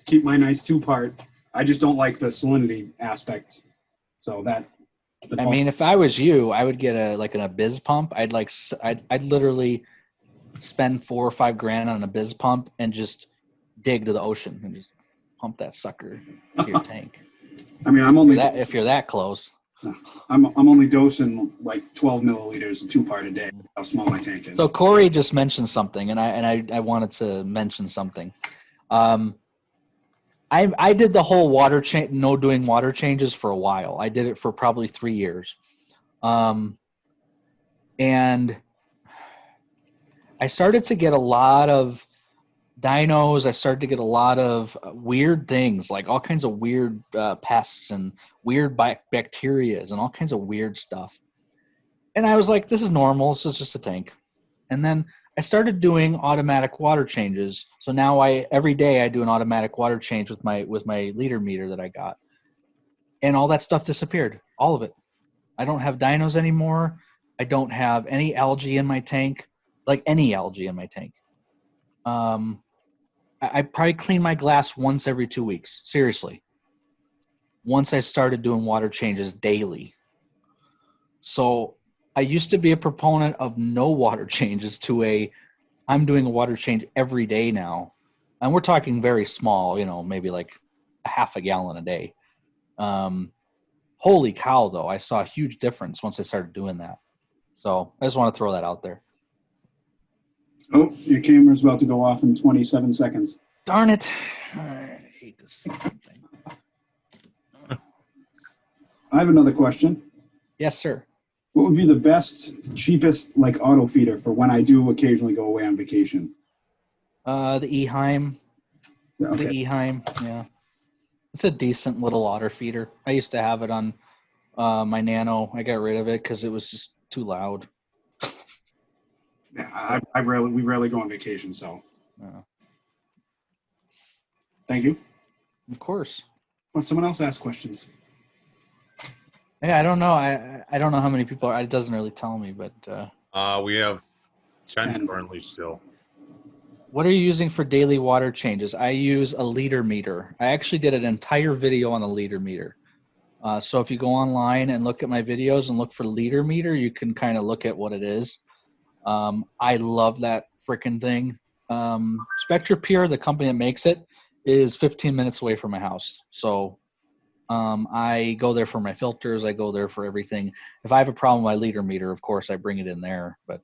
Keep my nice 2-part. I just don't like the salinity aspect. So I mean, if I was you, I would get an Abyss pump. I'd literally spend $4 or $5 grand on an Abyss pump and just dig to the ocean and just pump that sucker to your tank. I mean, I'm only if you're that close. I'm only dosing like 12 milliliters 2-part a day. How small my tank is. So Corey just mentioned something, and I wanted to mention something. I did the whole doing water changes for a while. I did it for probably 3 years, and I started to get a lot of dinos. I started to get a lot of weird things, like all kinds of weird pests and weird bacteria and all kinds of weird stuff. And I was like, this is normal. This is just a tank. And then I started doing automatic water changes. So now every day I do an automatic water change with my liter meter that I got. And all that stuff disappeared. All of it. I don't have dinos anymore. I don't have any algae in my tank. like any algae in my tank. I probably clean my glass once every 2 weeks. Seriously. Once I started doing water changes daily. So I used to be a proponent of no water changes to I'm doing a water change every day now. And we're talking very small, maybe like a half a gallon a day. Holy cow, though. I saw a huge difference once I started doing that. So I just want to throw that out there. Oh, your camera's about to go off in 27 seconds. Darn it. I hate this fucking thing. I have another question. Yes, sir. What would be the best, cheapest, like auto feeder for when I do occasionally go away on vacation? The Eheim. Yeah, okay. The Eheim, yeah. It's a decent little otter feeder. I used to have it on my Nano. I got rid of it because it was just too loud. Yeah, we rarely go on vacation, so Yeah. thank you. Of course. Well, someone else ask questions. Yeah, I don't know. I don't know how many people are. It doesn't really tell me, but We have 10 10. currently still. what are you using for daily water changes? I use a liter meter. I actually did an entire video on a liter meter. So if you go online and look at my videos and look for liter meter, you can kind of look at what it is. I love that freaking thing. SpectraPure, the company that makes it, is 15 minutes away from my house. So I go there for my filters. I go there for everything. If I have a problem with my liter meter, of course, I bring it in there. But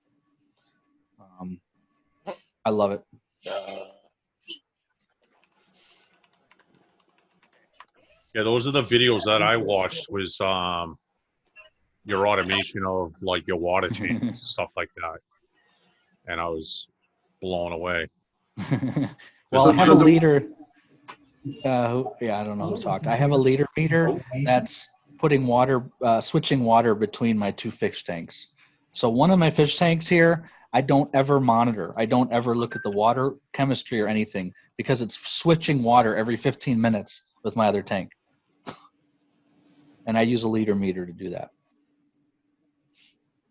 I love it. Yeah, those are the videos that I watched was your automation of like your water changes, stuff like that. And I was blown away. Well, I have a Does it- liter. Yeah, I don't know who talked. I have a liter meter that's putting water, switching water between my two fish tanks. So one of my fish tanks here, I don't ever monitor. I don't ever look at the water chemistry or anything because it's switching water every 15 minutes with my other tank. And I use a liter meter to do that.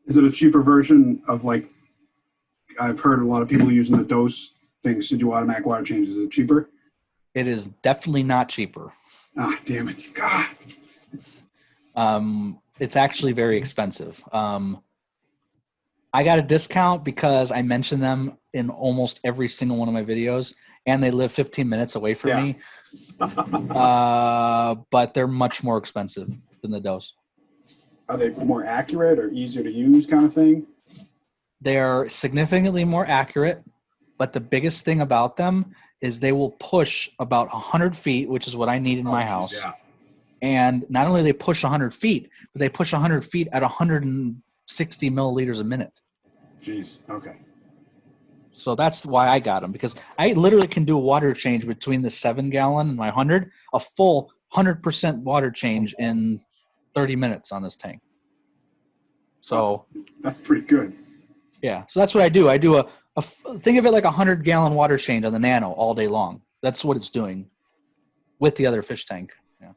Is it a cheaper version of like, I've heard a lot of people using the dose things to do automatic water changes. Is it cheaper? It is definitely not cheaper. Ah, damn it. God. It's actually very expensive. I got a discount because I mention them in almost every single one of my videos, and they live 15 minutes away from me. But they're much more expensive than the dose. Are they more accurate or easier to use kind of thing? They are significantly more accurate, but the biggest thing about them is they will push about 100 feet, which is what I need in my house. Yeah. And not only do they push 100 feet, but they push 100 feet at 160 milliliters a minute. Jeez. Okay. So that's why I got them, because I literally can do a water change between the 7 gallon and my 100, a full 100% water change in 30 minutes on this tank. So That's pretty good. yeah, so that's what I do. I do think of it like a 100-gallon water change on the Nano all day long. That's what it's doing with the other fish tank. Yeah.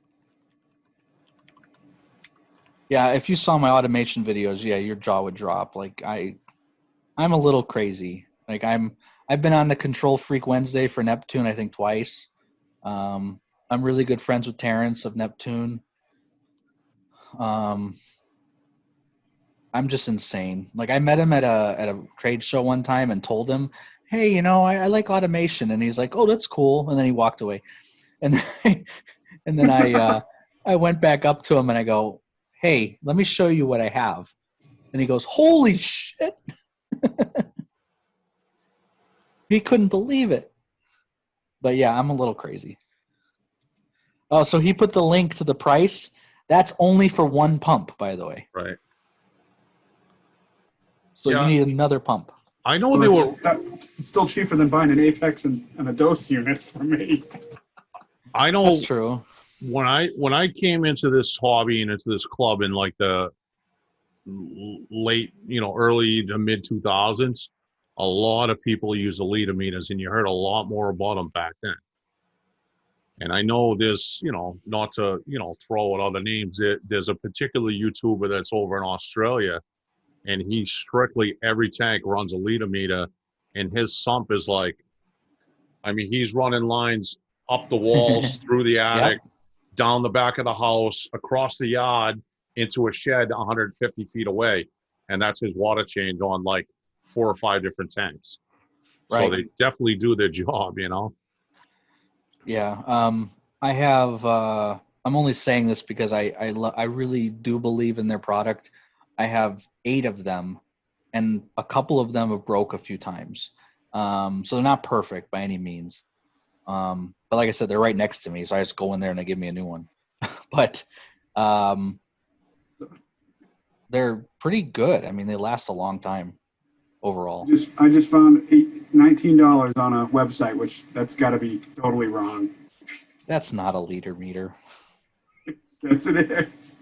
Yeah, if you saw my automation videos, yeah, your jaw would drop. Like I'm a little crazy. Like I've been on the Control Freak Wednesday for Neptune, I think twice. I'm really good friends with Terrence of Neptune. I'm just insane. Like I met him at a trade show one time and told him, hey, I like automation. And he's like, oh, that's cool. And then he walked away. And then I went back up to him and I go, hey, let me show you what I have. And he goes, holy shit. He couldn't believe it. But yeah, I'm a little crazy. Oh, so he put the link to the price. That's only for one pump, by the way. Right. So Yeah. you need another pump. I know Well, it's still cheaper than buying an Apex and a dose unit for me. I know That's true. when I came into this hobby and into this club in like the late, early to mid 2000s, a lot of people use the liter meters, and you heard a lot more about them back then. And I know there's, not to, throw out other names. There's a particular YouTuber that's over in Australia, and he strictly every tank runs a liter meter, and his sump is like, I mean, he's running lines up the walls, through the attic, down the back of the house, across the yard, into a shed 150 feet away, and that's his water change on like 4 or 5 different tanks. So Right. they definitely do their job, you know. Yeah. I have. I'm only saying this because I really do believe in their product. I have 8 of them, and a couple of them have broke a few times. So they're not perfect by any means. But like I said, they're right next to me, so I just go in there and they give me a new one. But they're pretty good. I mean, they last a long time overall. I just found $19 on a website, which that's got to be totally wrong. That's not a liter meter. Yes, it is.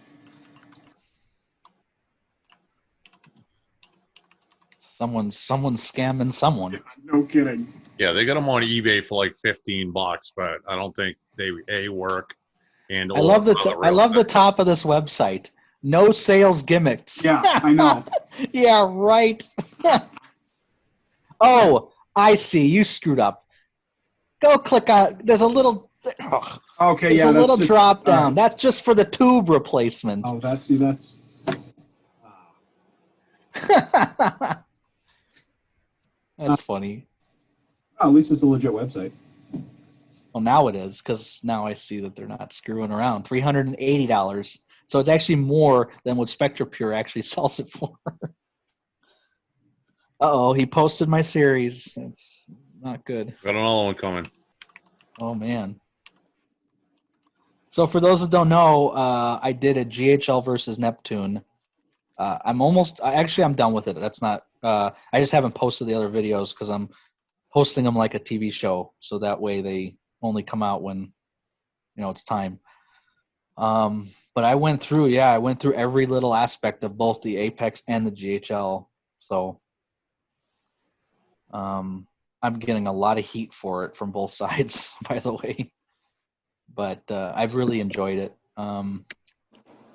Someone's scamming someone. No kidding. Yeah, they got them on eBay for like $15, but I don't think they work. And I love the top of this website. No sales gimmicks. Yeah, I know. Yeah, right. Oh, I see. You screwed up. Go click on. There's a little. Okay, There's yeah, a that's little just, drop down. right. That's just for the tube replacement. Oh, that's. That's funny. Oh, at least it's a legit website. Well, now it is, because now I see that they're not screwing around. $380. So it's actually more than what SpectraPure actually sells it for. Uh-oh, he posted my series. It's not good. Got another one coming. Oh, man. So for those that don't know, I did a GHL versus Neptune. I'm done with it. That's not, I just haven't posted the other videos because I'm posting them like a TV show. So that way they only come out when, it's time. But I went through every little aspect of both the Apex and the GHL. So I'm getting a lot of heat for it from both sides, by the way. But I've really enjoyed it.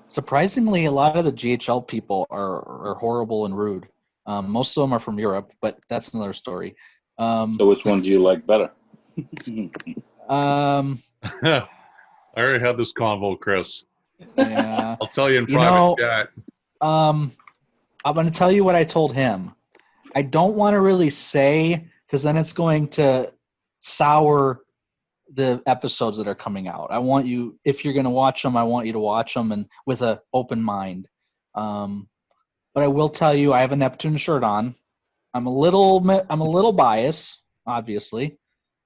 Surprisingly, a lot of the GHL people are horrible and rude. Most of them are from Europe, but that's another story. So which one do you like better? I already had this convo, Chris. Yeah. I'll tell you in private chat. I'm going to tell you what I told him. I don't want to really say, because then it's going to sour the episodes that are coming out. I want you, if you're going to watch them, I want you to watch them and with an open mind. But I will tell you, I have a Neptune shirt on. I'm a little biased, obviously.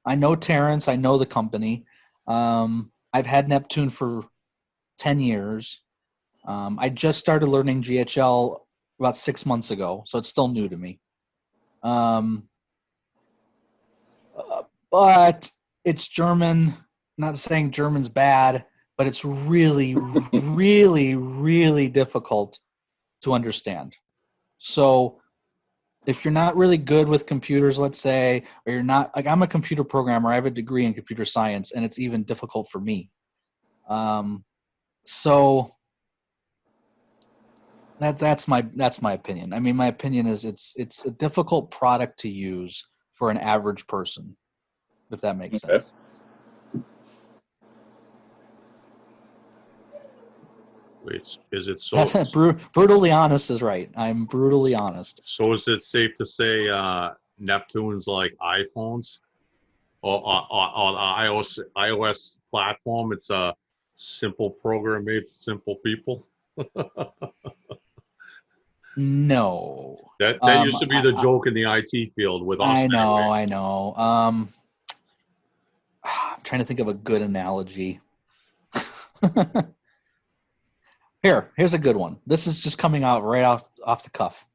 I know Terrence. I know the company. I've had Neptune for 10 years. I just started learning GHL about 6 months ago, so it's still new to me. But it's German. Not saying German's bad, but it's really, really, really difficult to understand. So if you're not really good with computers, let's say, or you're not, like, I'm a computer programmer, I have a degree in computer science, and it's even difficult for me. So that's my opinion. I mean, my opinion is it's a difficult product to use for an average person, if that makes sense. Wait, is it so? That's brutally honest is right. I'm brutally honest. So is it safe to say Neptune's like iPhones or on iOS platform? It's a simple program made for simple people. No. That used to be the joke in the IT field with us. I know. Anyway. I know. I'm trying to think of a good analogy. Here's a good one. This is just coming out right off the cuff.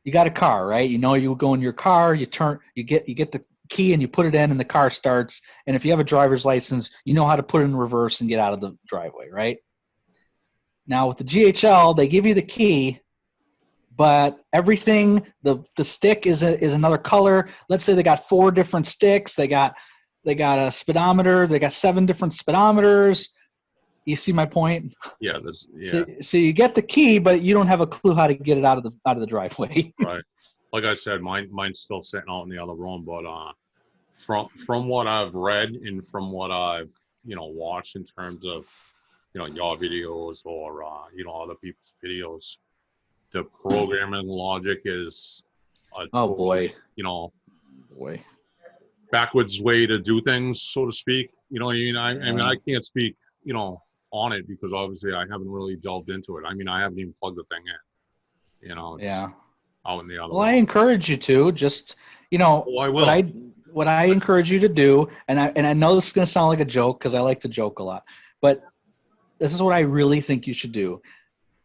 You got a car, right? You go in your car, you get the key and you put it in and the car starts. And if you have a driver's license, you know how to put it in reverse and get out of the driveway, right? Now with the GHL, they give you the key, but everything, the stick is another color. Let's say they got 4 different sticks. They got a speedometer. They got 7 different speedometers. You see my point? Yeah, yeah, So you get the key, but you don't have a clue how to get it out of the driveway. right. Like I said, mine's still sitting out in the other room, but from what I've read and from what I've watched in terms of your videos or other people's videos, the programming logic is a Oh totally, boy. backwards way to do things, so to speak. You know what I mean? I mean, Yeah. I can't speak, on it because obviously I haven't really delved into it. I mean, I haven't even plugged the thing in. It's Yeah. out in the other Well, I room. encourage you to just, Oh, I will. what I encourage you to do, and I know this is going to sound like a joke because I like to joke a lot, but this is what I really think you should do.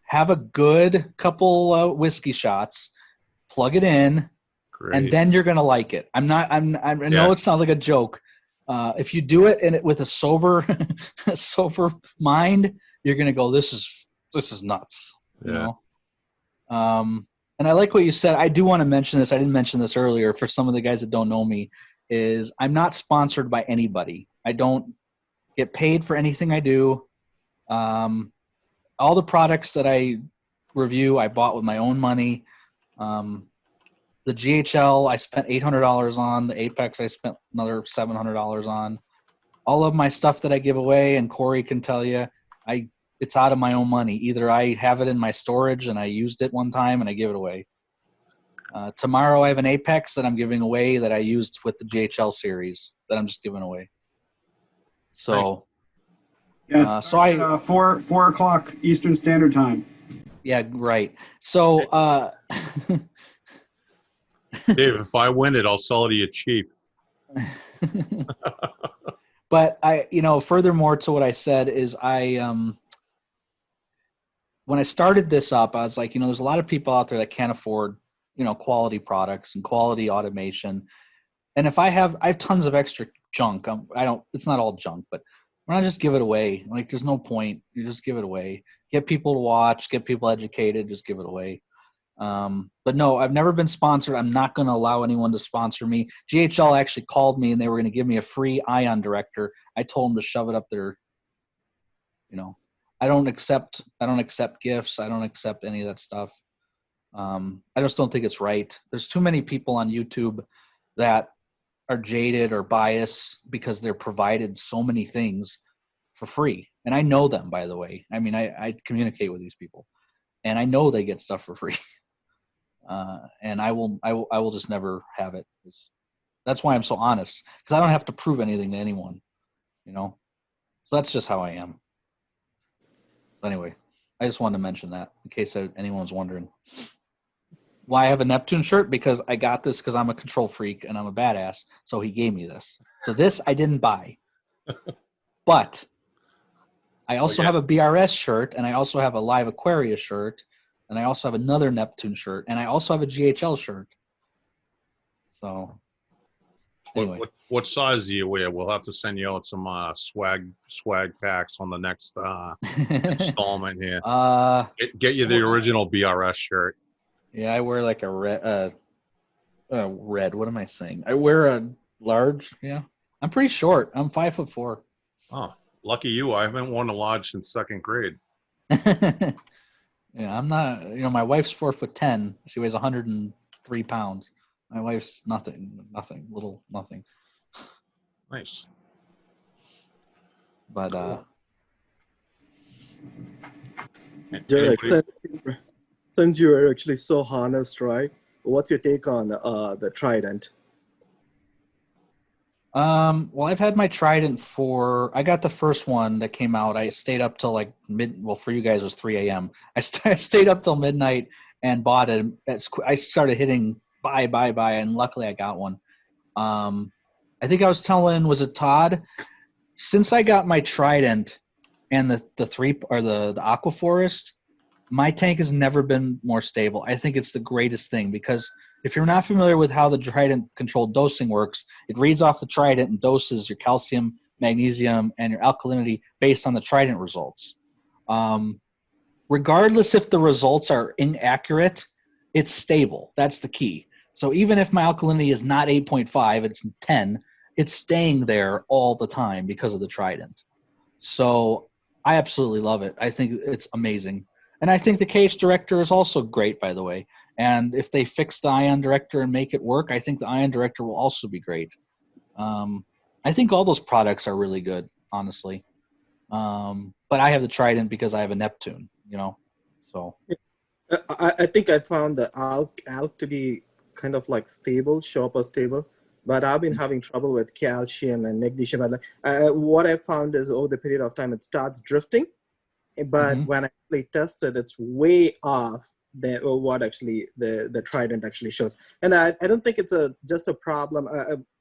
Have a good couple whiskey shots, plug it in, Great. and then you're going to like it. I know it sounds like a joke. If you do it with a sober, sober mind, you're going to go, this is nuts. Yeah. And I like what you said. I do want to mention this. I didn't mention this earlier for some of the guys that don't know me, is I'm not sponsored by anybody. I don't get paid for anything I do. All the products that I review, I bought with my own money. The GHL, I spent $800 on. The Apex, I spent another $700 on. All of my stuff that I give away, and Corey can tell you, it's out of my own money. Either I have it in my storage and I used it one time and I give it away. Tomorrow I have an Apex that I'm giving away that I used with the GHL series that I'm just giving away. So, Yeah, it's 4 o'clock Eastern Standard Time. Yeah, right. So, Dave, if I win it, I'll sell it to you cheap. But furthermore to what I said is when I started this up, I was like, there's a lot of people out there that can't afford, quality products and quality automation. And if I have tons of extra junk. It's not all junk, but why not just give it away? Like, there's no point. You just give it away. Get people to watch, get people educated, just give it away. But no, I've never been sponsored. I'm not going to allow anyone to sponsor me. GHL actually called me and they were going to give me a free ion director. I told them to shove it up their, I don't accept gifts. I don't accept any of that stuff. I just don't think it's right. There's too many people on YouTube that are jaded or biased because they're provided so many things for free. And I know them, by the way. I mean, I communicate with these people and I know they get stuff for free. And I will just never have it. That's why I'm so honest, because I don't have to prove anything to anyone, So that's just how I am. So anyway, I just wanted to mention that in case anyone's wondering. Why I have a Neptune shirt? Because I got this because I'm a control freak and I'm a badass. So he gave me this. So this I didn't buy. But I also have a BRS shirt, and I also have a Live Aquarius shirt, and I also have another Neptune shirt, and I also have a GHL shirt. So anyway. What size do you wear? We'll have to send you out some swag packs on the next installment here. Get you the original BRS shirt. Yeah, I wear like a red. What am I saying? I wear a large. Yeah, I'm pretty short. I'm 5'4". Oh, lucky you! I haven't worn a large since second grade. Yeah, I'm not. My wife's 4'10". She weighs 103 pounds. My wife's nothing, little nothing. Nice. But Derrick, since you're actually so honest, right? What's your take on the Trident? Well, I've had my Trident I got the first one that came out. I stayed up till like for you guys it was 3 a.m. I stayed up till midnight and bought it. I started hitting buy, and luckily I got one. I think I was telling, was it Todd? Since I got my Trident and the Aquaphors, my tank has never been more stable. I think it's the greatest thing because if you're not familiar with how the Trident controlled dosing works, it reads off the Trident and doses your calcium, magnesium, and your alkalinity based on the Trident results. Regardless if the results are inaccurate, it's stable. That's the key. So even if my alkalinity is not 8.5, it's 10, it's staying there all the time because of the Trident. So I absolutely love it. I think it's amazing. And I think the KH Director is also great, by the way. And if they fix the Ion Director and make it work, I think the Ion Director will also be great. I think all those products are really good, honestly. But I have the Trident because I have a Neptune, you know. So I think I found the alk to be kind of like stable, sharper stable. But I've been having trouble with calcium and magnesium. What I found is over the period of time, it starts drifting. But when I actually test it, it's way off what actually the Trident actually shows. And I don't think it's just a problem.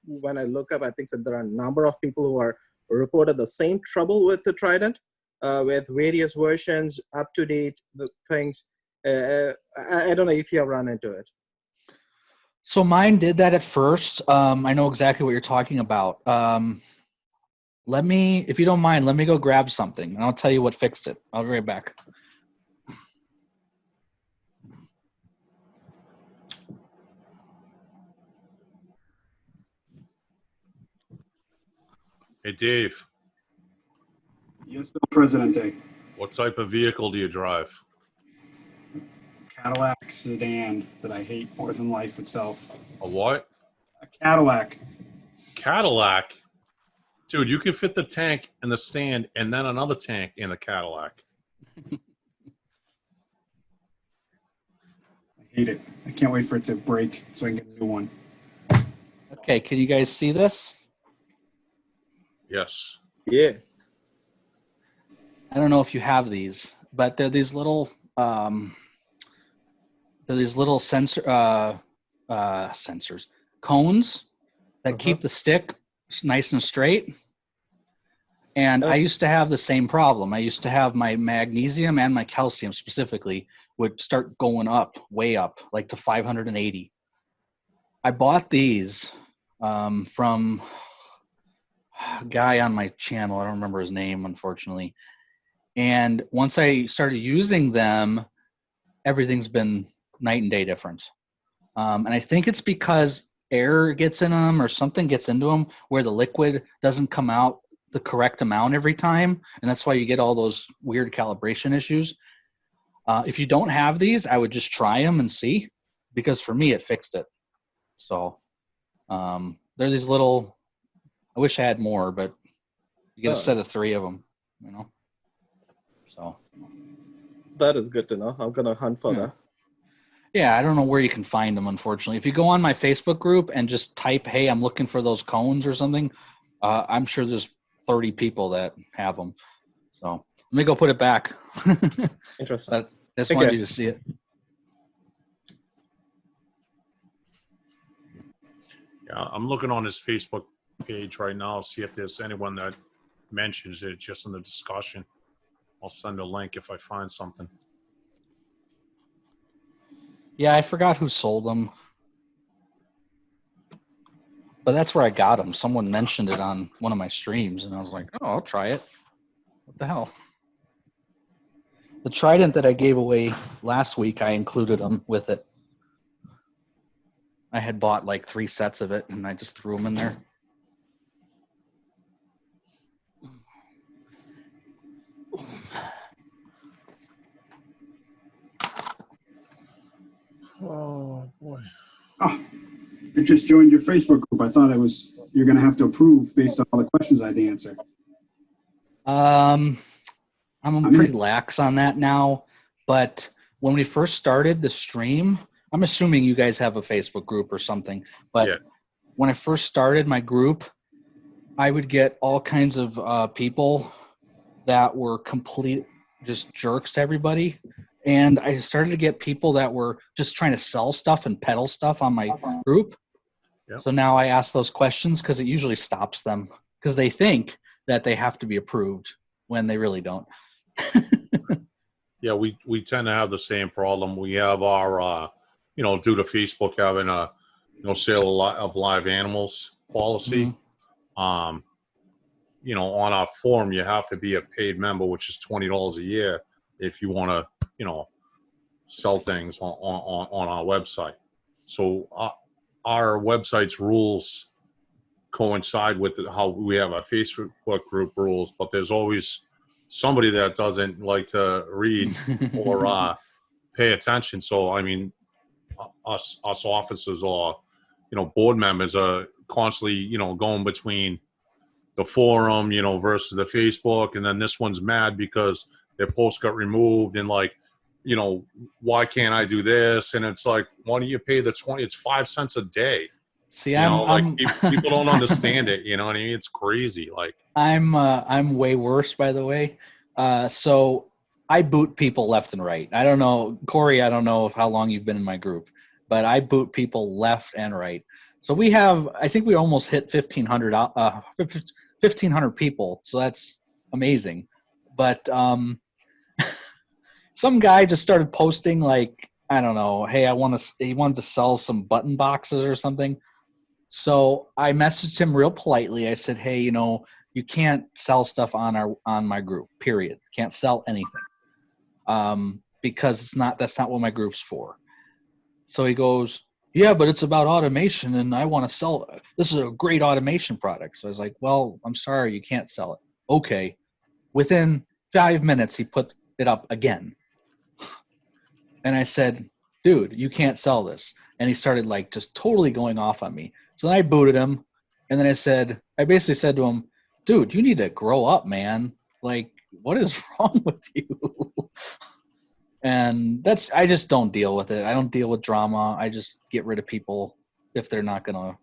When I look up, I think that there are a number of people who are reported the same trouble with the Trident, with various versions, up to date things. I don't know if you have run into it. So mine did that at first. I know exactly what you're talking about. If you don't mind, let me go grab something, and I'll tell you what fixed it. I'll be right back. Hey, Dave. Yes, Presidente. What type of vehicle do you drive? Cadillac sedan that I hate more than life itself. A what? A Cadillac. Cadillac? Dude, you can fit the tank in the stand and then another tank in a Cadillac. I hate it. I can't wait for it to break so I can get a new one. Okay, can you guys see this? Yes. Yeah. I don't know if you have these, but they're these little sensors, cones that keep the stick nice and straight. And I used to have the same problem. I used to have my magnesium and my calcium specifically would start going up, way up, like to 580. I bought these from a guy on my channel. I don't remember his name, unfortunately. And once I started using them, everything's been night and day different. And I think it's because air gets in them or something gets into them where the liquid doesn't come out the correct amount every time. And that's why you get all those weird calibration issues. If you don't have these, I would just try them and see, because for me, it fixed it. So they're these little, I wish I had more, but you get a set of 3 of them, you know? So that is good to know. I'm going to hunt for that. Yeah, I don't know where you can find them, unfortunately. If you go on my Facebook group and just type, hey, I'm looking for those cones or something, I'm sure there's 30 people that have them. So let me go put it back. Interesting. But I just wanted you to see it. Yeah, I'm looking on his Facebook page right now, see if there's anyone that mentions it just in the discussion. I'll send a link if I find something. Yeah, I forgot who sold them. But that's where I got them. Someone mentioned it on one of my streams, and I was like, oh, I'll try it. What the hell? The Trident that I gave away last week, I included them with it. I had bought like 3 sets of it, and I just threw them in there. Oh, boy. Oh, I just joined your Facebook group. I thought you're going to have to approve based on all the questions I had to answer. I'm pretty lax on that now, but when we first started the stream, I'm assuming you guys have a Facebook group or something, but when I first started my group, I would get all kinds of people that were complete just jerks to everybody. And I started to get people that were just trying to sell stuff and peddle stuff on my group. Yep. So now I ask those questions because it usually stops them, because they think that they have to be approved when they really don't. Yeah, we tend to have the same problem. We have our, due to Facebook having a, sale of live animals policy. Mm-hmm. On our forum, you have to be a paid member, which is $20 a year if you want to, sell things on our website. So our website's rules coincide with how we have our Facebook group rules, but there's always somebody that doesn't like to read or pay attention. So I mean, us officers or board members are constantly going between the forum versus the Facebook, and then this one's mad because their post got removed, and like why can't I do this? And it's like, why don't you pay the 20? It's 5 cents a day. See, people don't understand it. You know what I mean? It's crazy. Like I'm way worse, by the way. So I boot people left and right. I don't know, Corey, I don't know how long you've been in my group, but I boot people left and right. So I think we almost hit 1,500 people. So that's amazing. But some guy just started posting like, I don't know, hey, he wanted to sell some button boxes or something. So I messaged him real politely. I said, hey, you can't sell stuff on my group, period. Can't sell anything. Because that's not what my group's for. So he goes, yeah, but it's about automation and I want to sell it. This is a great automation product. So I was like, well, I'm sorry, you can't sell it. Okay. Within 5 minutes, he put it up again. And I said, dude, you can't sell this. And he started like just totally going off on me. So then I booted him. And then I basically said to him, dude, you need to grow up, man. Like, what is wrong with you? And I just don't deal with it. I don't deal with drama. I just get rid of people if they're not going to,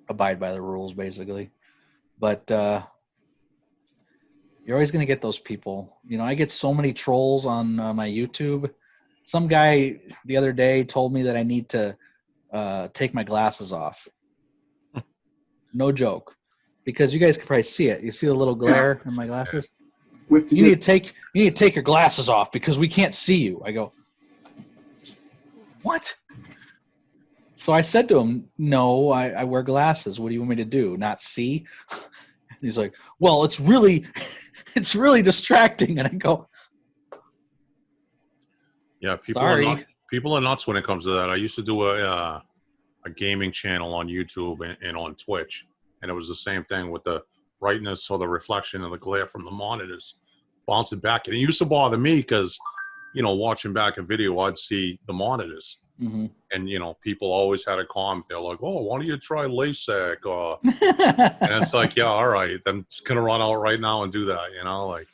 abide by the rules, basically. But you're always going to get those people. I get so many trolls on my YouTube. Some guy the other day told me that I need to take my glasses off. No joke. Because you guys can probably see it. You see the little glare in my glasses? You need to take your glasses off because we can't see you. I go, what? So I said to him, no, I wear glasses. What do you want me to do? Not see? He's like, well, it's really distracting. And I go, yeah, sorry. People are nuts when it comes to that. I used to do a gaming channel on YouTube and on Twitch, and it was the same thing with the brightness or the reflection of the glare from the monitors bouncing back. And it used to bother me because, watching back a video, I'd see the monitors. Mm-hmm. And, people always had a comment. They're like, oh, why don't you try LASIK? And it's like, yeah, all right. I'm just going to run out right now and do that,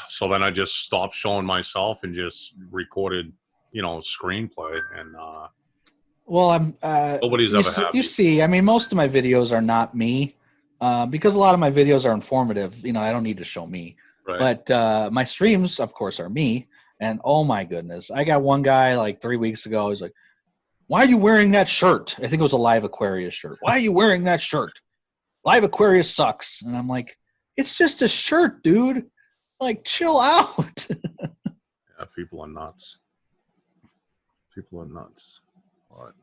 So then I just stopped showing myself and just recorded, screenplay. And well, I'm nobody's ever happy. You see, I mean, most of my videos are not me. Because a lot of my videos are informative, I don't need to show me. Right. But my streams, of course, are me. And oh my goodness, I got one guy like 3 weeks ago. He's like, "Why are you wearing that shirt?" I think it was a Live Aquarius shirt. Why are you wearing that shirt? Live Aquarius sucks. And I'm like, it's just a shirt, dude. Like, chill out. Yeah, people are nuts. But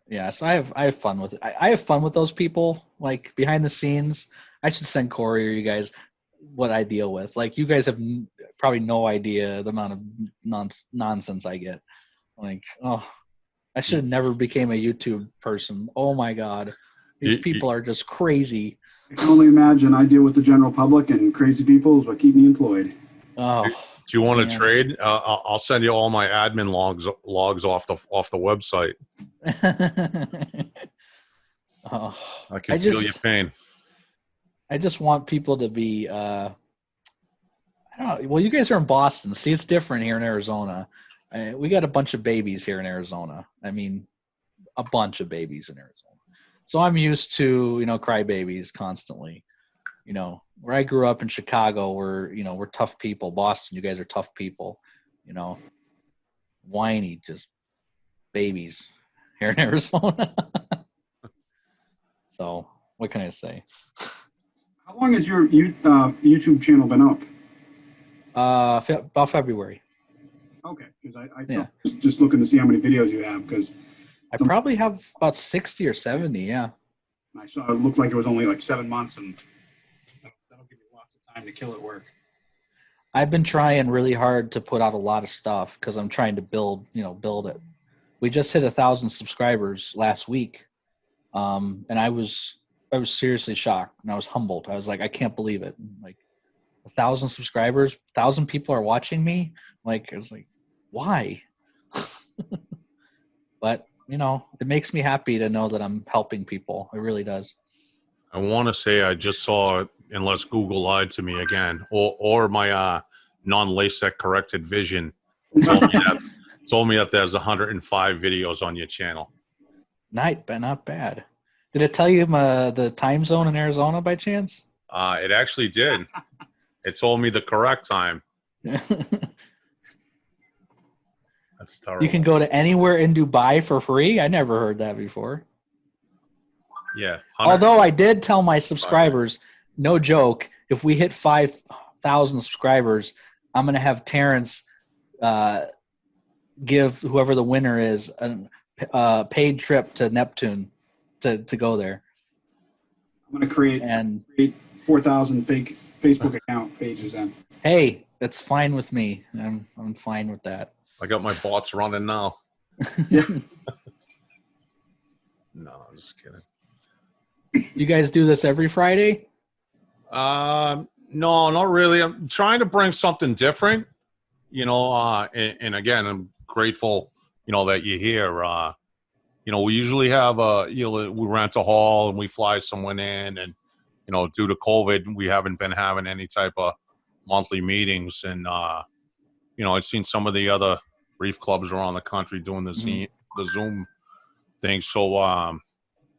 yeah, so I have fun with it. I have fun with those people, like behind the scenes. I should send Corey or you guys what I deal with. Like, you guys have probably no idea the amount of nonsense I get. Like, oh, I should have never became a YouTube person. Oh my God, these people are just crazy. I can only imagine. I deal with the general public, and crazy people is what keep me employed. Oh, do you want to trade? I'll send you all my admin logs off the website. Oh, I can feel your pain. I just want people to be. I don't know. Well, you guys are in Boston. See, it's different here in Arizona. We got a bunch of babies here in Arizona. I mean, a bunch of babies in Arizona. So I'm used to, crybabies constantly. Where I grew up in Chicago, we're tough people. Boston, you guys are tough people. Whiny, just babies here in Arizona. So what can I say? How long has your YouTube channel been up? About February. Okay, because I saw, just looking to see how many videos you have, because I probably have about 60 or 70, yeah. I saw it looked like it was only like 7 months, and that'll give you lots of time to kill at work. I've been trying really hard to put out a lot of stuff because I'm trying to build it. We just hit 1,000 subscribers last week, and I was was seriously shocked, and I was humbled. I was like, I can't believe it. Like 1,000 subscribers, 1,000 people are watching me. Like I was like, why? But it makes me happy to know that I'm helping people. It really does. I want to say I just saw, unless Google lied to me again, or my non-LASIK corrected vision told me that there's 105 videos on your channel. Not bad. Did it tell you the time zone in Arizona by chance? It actually did. It told me the correct time. That's terrible. You can go to anywhere in Dubai for free? I never heard that before. Yeah. Although I did tell my subscribers, no joke, if we hit 5,000 subscribers, I'm going to have Terrence give whoever the winner is a paid trip to Neptune to go there. I'm going to create 4,000 fake Facebook account pages then. Hey, that's fine with me. I'm fine with that. I got my bots running now. Yeah. No, I'm just kidding. You guys do this every Friday? No, not really. I'm trying to bring something different, and again, I'm grateful, that you're here. We usually have we rent a hall and we fly someone in, and, due to COVID, we haven't been having any type of monthly meetings. And, I've seen some of the other reef clubs around the country doing the Zoom thing. So,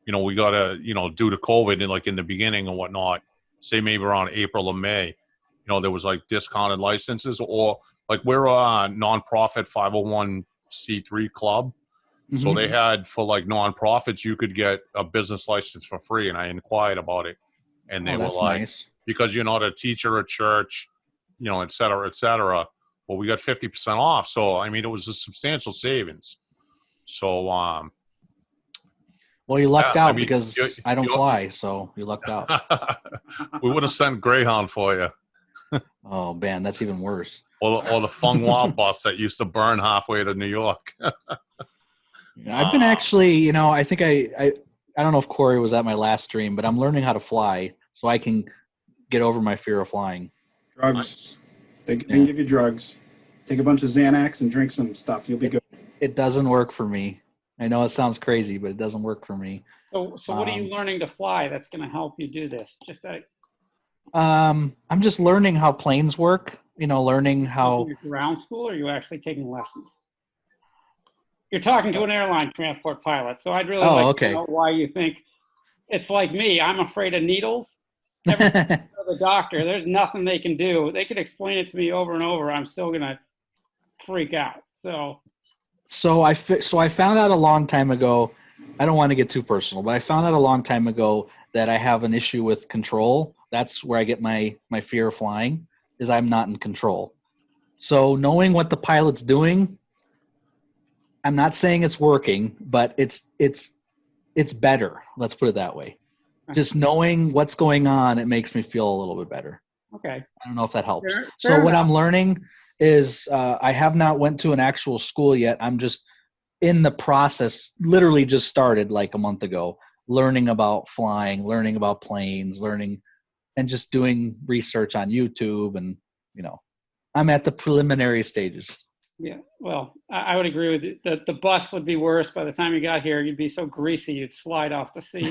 we got to, due to COVID and like in the beginning and whatnot, say maybe around April or May, there was like discounted licenses, or like we're a nonprofit 501c3 club. So they had, for like nonprofits, you could get a business license for free. And I inquired about it, and they were like, nice. Because you're not a teacher at church, et cetera, et cetera. Well, we got 50% off. So, I mean, it was a substantial savings. So, well, you lucked out because I don't fly, so you lucked out. We would have sent Greyhound for you. Oh, man, that's even worse. Or the Fung Wild bus that used to burn halfway to New York. I've been actually, I think I don't know if Corey was at my last stream, but I'm learning how to fly so I can get over my fear of flying. Drugs. Nice. They can give you drugs. Take a bunch of Xanax and drink some stuff. You'll be good. It doesn't work for me. I know it sounds crazy, but it doesn't work for me. So what are you learning to fly that's going to help you do this? Just that. I'm just learning how planes work. Learning how. Ground school, or are you actually taking lessons? You're talking to an airline transport pilot, so I'd really like to know why you think it's like me. I'm afraid of needles. Every time I go to the doctor, there's nothing they can do. They could explain it to me over and over. I'm still gonna freak out. So I found out a long time ago. I don't want to get too personal, but I found out a long time ago that I have an issue with control. That's where I get my fear of flying, is I'm not in control. So knowing what the pilot's doing, I'm not saying it's working, but it's better. Let's put it that way. Just knowing what's going on, it makes me feel a little bit better. Okay. I don't know if that helps. Fair what enough. I'm learning is I have not went to an actual school yet. I'm just in the process, literally just started like a month ago, learning about flying, learning about planes, and just doing research on YouTube. And, I'm at the preliminary stages. Yeah, well, I would agree with you. The bus would be worse. By the time you got here, you'd be so greasy you'd slide off the seat.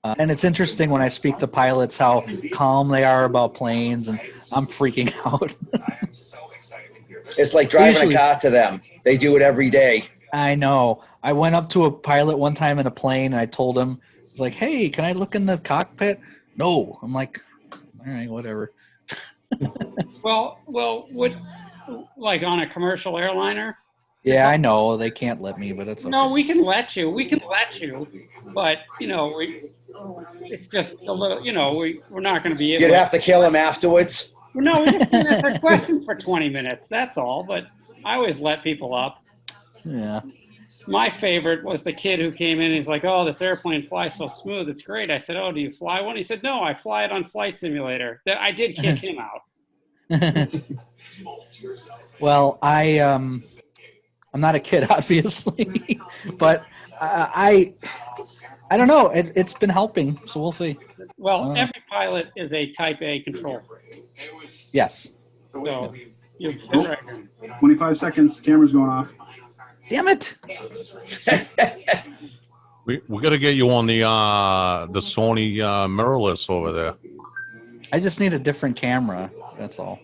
And it's interesting when I speak to pilots how calm they are about planes, and I'm freaking out. I am so excited to hear this. It's like driving a car to them. They do it every day. I know. I went up to a pilot one time in a plane, and I told him, I was like, hey, can I look in the cockpit? No. I'm like, all right, whatever. Well, what, like on a commercial airliner? Yeah, I know. They can't let me, but it's okay. No, we can let you. But, it's just a little, we're not going to be able You'd have to kill them afterwards. No, we just didn't answer questions for 20 minutes. That's all. But I always let people up. Yeah. My favorite was the kid who came in and he's like, oh, this airplane flies so smooth. It's great. I said, oh, do you fly one? He said, no, I fly it on Flight Simulator. I did kick him out. Well, I'm not a kid, obviously, but I don't know. It's been helping, so we'll see. Well, every pilot is a Type A control. Yes. So you fit right in. 25 seconds. Camera's going off. Damn it! We got to get you on the Sony mirrorless over there. I just need a different camera. That's all.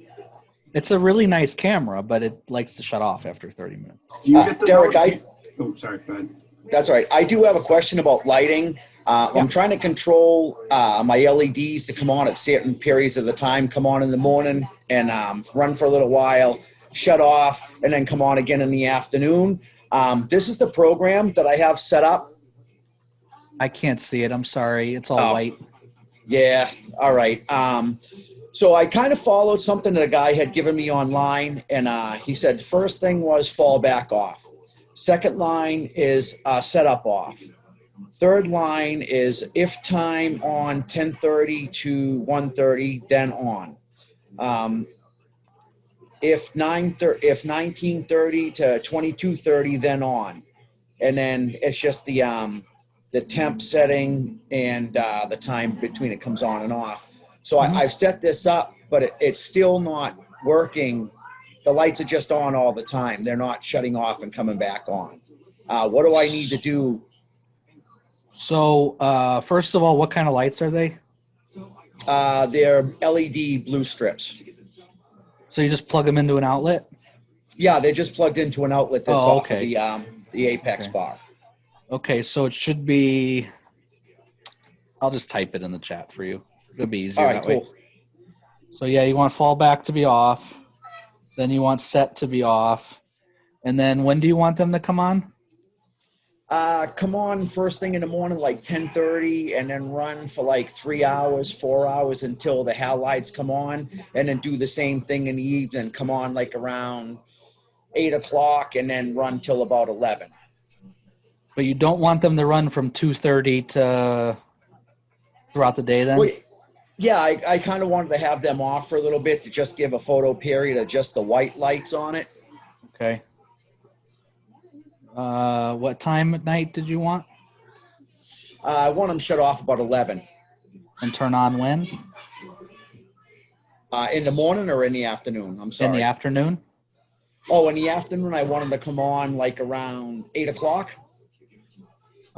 It's a really nice camera, but it likes to shut off after 30 minutes. Do you get the Derrick, oh, sorry. Go ahead. That's all right. I do have a question about lighting. I'm trying to control my LEDs to come on at certain periods of the time, come on in the morning and run for a little while, shut off, and then come on again in the afternoon. This is the program that I have set up. I can't see it. I'm sorry. It's all white. Yeah. All right. So I kind of followed something that a guy had given me online, and he said first thing was fall back off. Second line is set up off. Third line is if time on 10:30 to 1:30, then on. If 19:30 to 22:30, then on. And then it's just the temp setting and the time between it comes on and off. So I've set this up, but it's still not working. The lights are just on all the time. They're not shutting off and coming back on. What do I need to do? So, first of all, what kind of lights are they? They're LED blue strips. So you just plug them into an outlet? Yeah, they're just plugged into an outlet that's off of the Apex bar. Okay, so it should be. I'll just type it in the chat for you. It'll be easier that way. So yeah, you want fallback to be off. Then you want set to be off. And then when do you want them to come on? Come on first thing in the morning, like 10:30, and then run for like 3 hours, 4 hours until the halides come on, and then do the same thing in the evening. Come on like around 8 o'clock, and then run till about 11. But you don't want them to run from 2:30 to throughout the day then? Well, yeah, I kind of wanted to have them off for a little bit to just give a photo period of just the white lights on it. Okay. What time at night did you want? I want them shut off about 11. And turn on when? In the morning or in the afternoon? I'm sorry. In the afternoon? Oh, in the afternoon, I want them to come on like around 8 o'clock.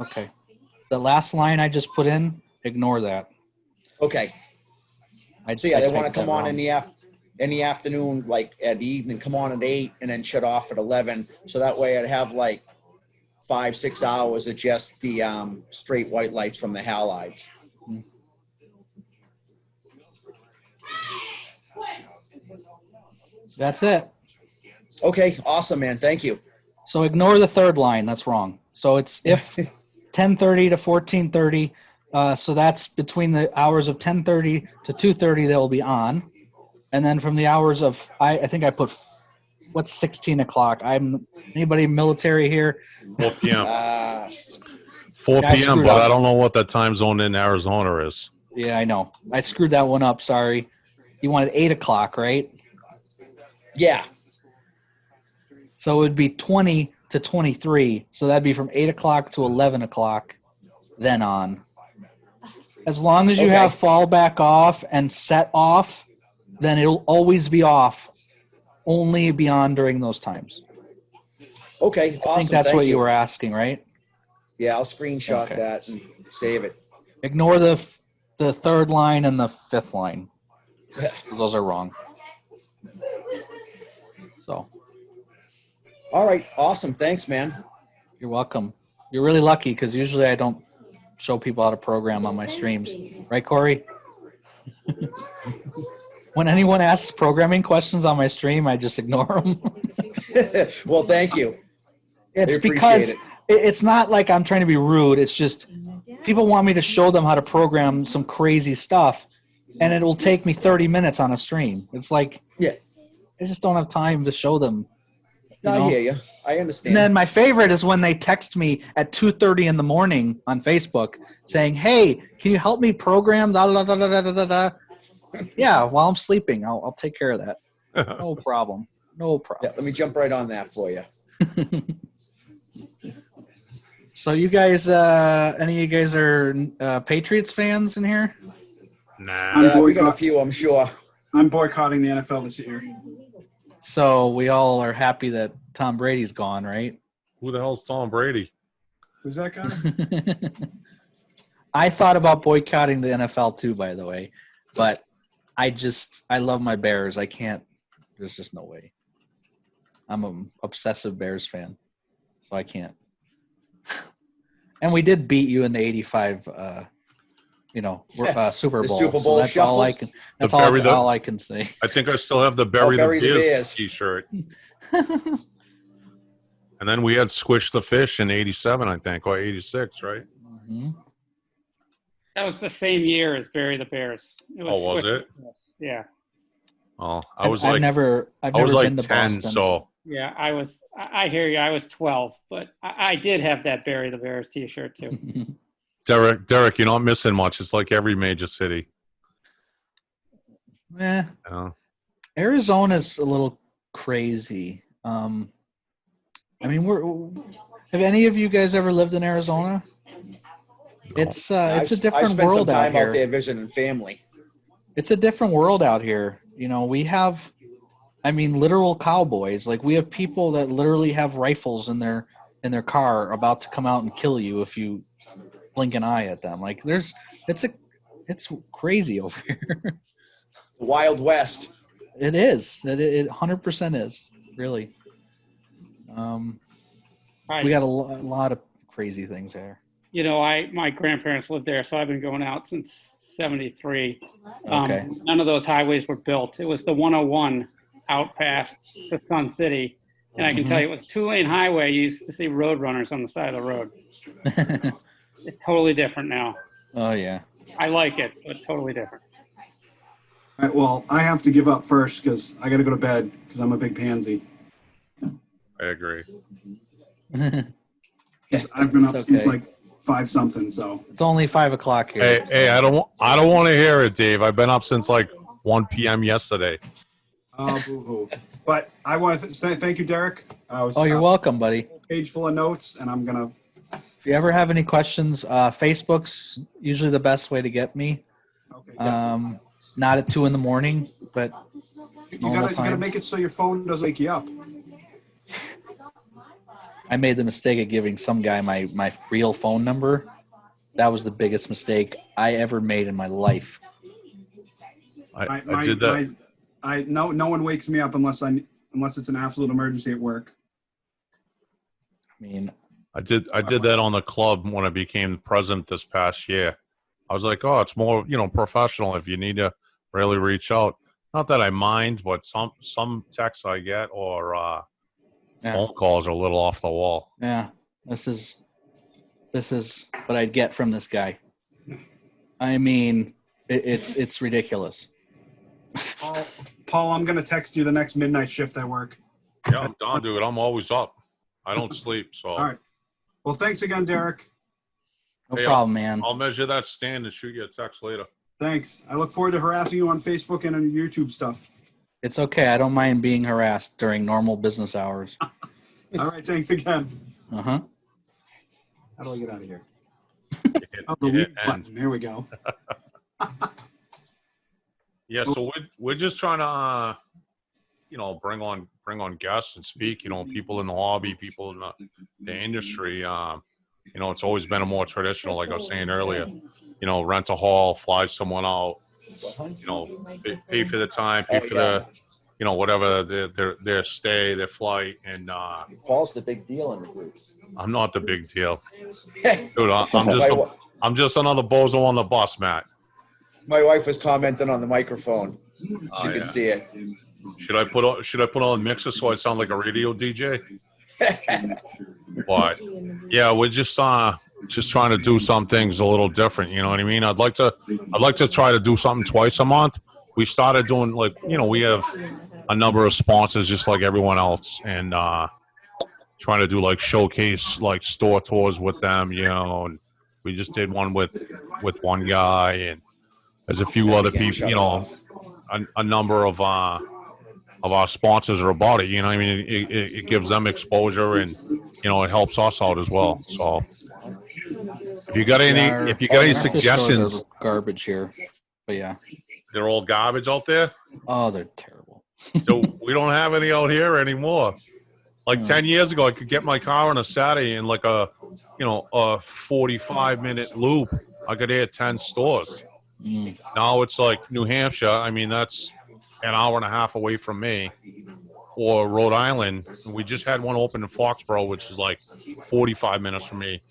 Okay. The last line I just put in, ignore that. Okay. So yeah, they want to come on in the afternoon, like at the evening, come on at 8 and then shut off at 11. So that way I'd have like 5-6 hours of just the straight white lights from the halides. That's it. Okay, awesome, man. Thank you. So ignore the third line. That's wrong. So it's if 10:30 to 14:30. So that's between the hours of 10:30 to 2:30 they'll be on. And then from the hours of, I think I put, what's 16 o'clock? Anybody military here? 4 p.m. 4 p.m., but I don't know what that time zone in Arizona is. Yeah, I know. I screwed that one up. Sorry. You wanted 8 o'clock, right? Yeah. So it would be 20 to 23. So that'd be from 8 o'clock to 11 o'clock, then on. As long as you have fallback off and set off, then it'll always be off, only be on during those times. Okay, awesome. I think that's what you were asking, right? Yeah, I'll screenshot that and save it. Ignore the third line and the fifth line. Those are wrong. So. All right, awesome. Thanks, man. You're welcome. You're really lucky because usually I don't show people how to program on my streams. Right, Corey? When anyone asks programming questions on my stream, I just ignore them. Well, thank you. It's because it's not like I'm trying to be rude. It's just people want me to show them how to program some crazy stuff, and it will take me 30 minutes on a stream. It's like, I just don't have time to show them. I hear you. I understand. And then my favorite is when they text me at 2:30 in the morning on Facebook saying, "Hey, can you help me program?" Da, da, da, da, da, da, da. Yeah, while I'm sleeping, I'll take care of that. No problem. No problem. Yeah, let me jump right on that for you. So you guys, any of you guys are Patriots fans in here? Nah. Yeah, we got a few, I'm sure. I'm boycotting the NFL this year. So we all are happy that Tom Brady's gone, right? Who the hell's Tom Brady? Who's that guy? I thought about boycotting the NFL too, by the way, but I love my Bears. I can't. There's just no way. I'm an obsessive Bears fan, so I can't. And we did beat you in the '85, Super The Bowl. Super So Bowl that's all I shuffle? can. That's bury the- all I can say. I think I still have the Bury, Bury the the Bears Bears. t-shirt. And then we had Squish the Fish in 87, I think, or 86, right? Mm-hmm. That was the same year as Bury the Bears. It was Oh, was Swift. it? Yeah. Oh, I've never I was like been to 10, Boston. so Yeah, I hear you. I was 12, but I did have that Bury the Bears t-shirt too. Derrick, you're not missing much. It's like every major city. Yeah. Yeah. Arizona's a little crazy. I mean, have any of you guys ever lived in Arizona? It's a different I've spent world some time out here. out there visiting family. It's a different world out here. You know, we have, literal cowboys. Like we have people that literally have rifles in their car about to come out and kill you if you blink an eye at them. Like it's crazy over here. The Wild West. It is. It 100% is. Really. We got a lot of crazy things there. You know, my grandparents lived there, so I've been going out since '73. Okay. None of those highways were built. It was the 101 out past the Sun City, and I can tell you, it was a 2-lane highway. You used to see road runners on the side of the road. It's totally different now. Oh yeah. I like it, but totally different. All right, well, I have to give up first because I got to go to bed because I'm a big pansy. I agree. I've been up It's since okay. like 5-something, so. It's only 5 o'clock here. Hey, I don't want to hear it, Dave. I've been up since like 1 p.m. yesterday. Oh, boo-hoo. But I want to say thank you, Derrick. You're welcome, buddy. Page full of notes, and I'm going to. If you ever have any questions, Facebook's usually the best way to get me. Okay, yeah. Not at 2 in.the morning, but You normal gotta time. make it so your phone doesn't wake you up. I made the mistake of giving some guy my real phone number. That was the biggest mistake I ever made in my life. I did that. No one wakes me up unless it's an absolute emergency at work. I mean, I did that on the club when I became president this past year. I was like, oh, it's more, professional if you need to really reach out. Not that I mind, but some texts I get or phone calls are a little off the wall. yeah, this is what I'd get from this guy. I mean, it's ridiculous. Paul, I'm gonna text you the next midnight shift at work. Yeah, I'm done, dude. I'm always up. I don't sleep. So. All right. Well, thanks again, Derrick. No problem, man. I'll measure that stand and shoot you a text later. Thanks. I look forward to harassing you on Facebook and on YouTube stuff. It's okay. I don't mind being harassed during normal business hours. All right. Thanks again. Uh-huh. How do I get out of here? The leave button. Here we go. Yeah, so we're just trying to, bring on guests and speak. People in the hobby, people in the industry. It's always been a more traditional, like I was saying earlier. Rent a hall, fly someone out. Pay for the time, pay for the, whatever their stay, their flight, and. Paul's the big deal in the group. I'm not the big deal, dude. I'm just another bozo on the bus, Matt. My wife was commenting on the microphone. She could see it. Should I put on a mixer so I sound like a radio DJ? But yeah, we're just trying to do some things a little different. You know what I mean? I'd like to try to do something twice a month. We started doing we have a number of sponsors just like everyone else, and trying to do showcase store tours with them. And we just did one with one guy, and there's a few other people. A number of of our sponsors are about it. You know, I mean, it gives them exposure, and you know, it helps us out as well. So, if you got any Our fish stores suggestions, are garbage here, but yeah. they're all garbage out there. Oh, they're terrible. So we don't have any out here anymore. Like 10 years ago, I could get my car on a Saturday in like a 45-minute loop. I could hit 10 stores. Now it's like New Hampshire. I mean, that's an hour and a half away from me. Or Rhode Island. We just had one open in Foxborough, which is like 45 minutes from me.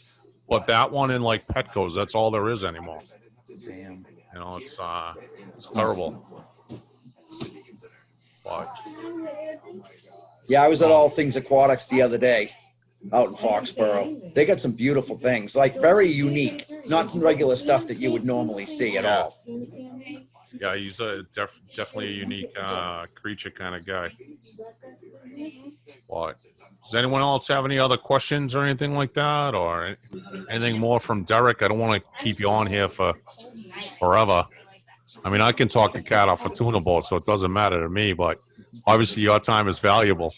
But that one in like Petco's, that's all there is anymore. Damn. You know, it's terrible. But Yeah, I was at All Things Aquatics the other day out in Foxborough. They got some beautiful things, like very unique, not some regular stuff that you would normally see at all. yeah, he's definitely a unique creature kind of guy. What? Does anyone else have any other questions or anything like that, or anything more from Derrick? I don't want to keep you on here for forever. I mean, I can talk a cat off a tuna boat, so it doesn't matter to me. But obviously, your time is valuable.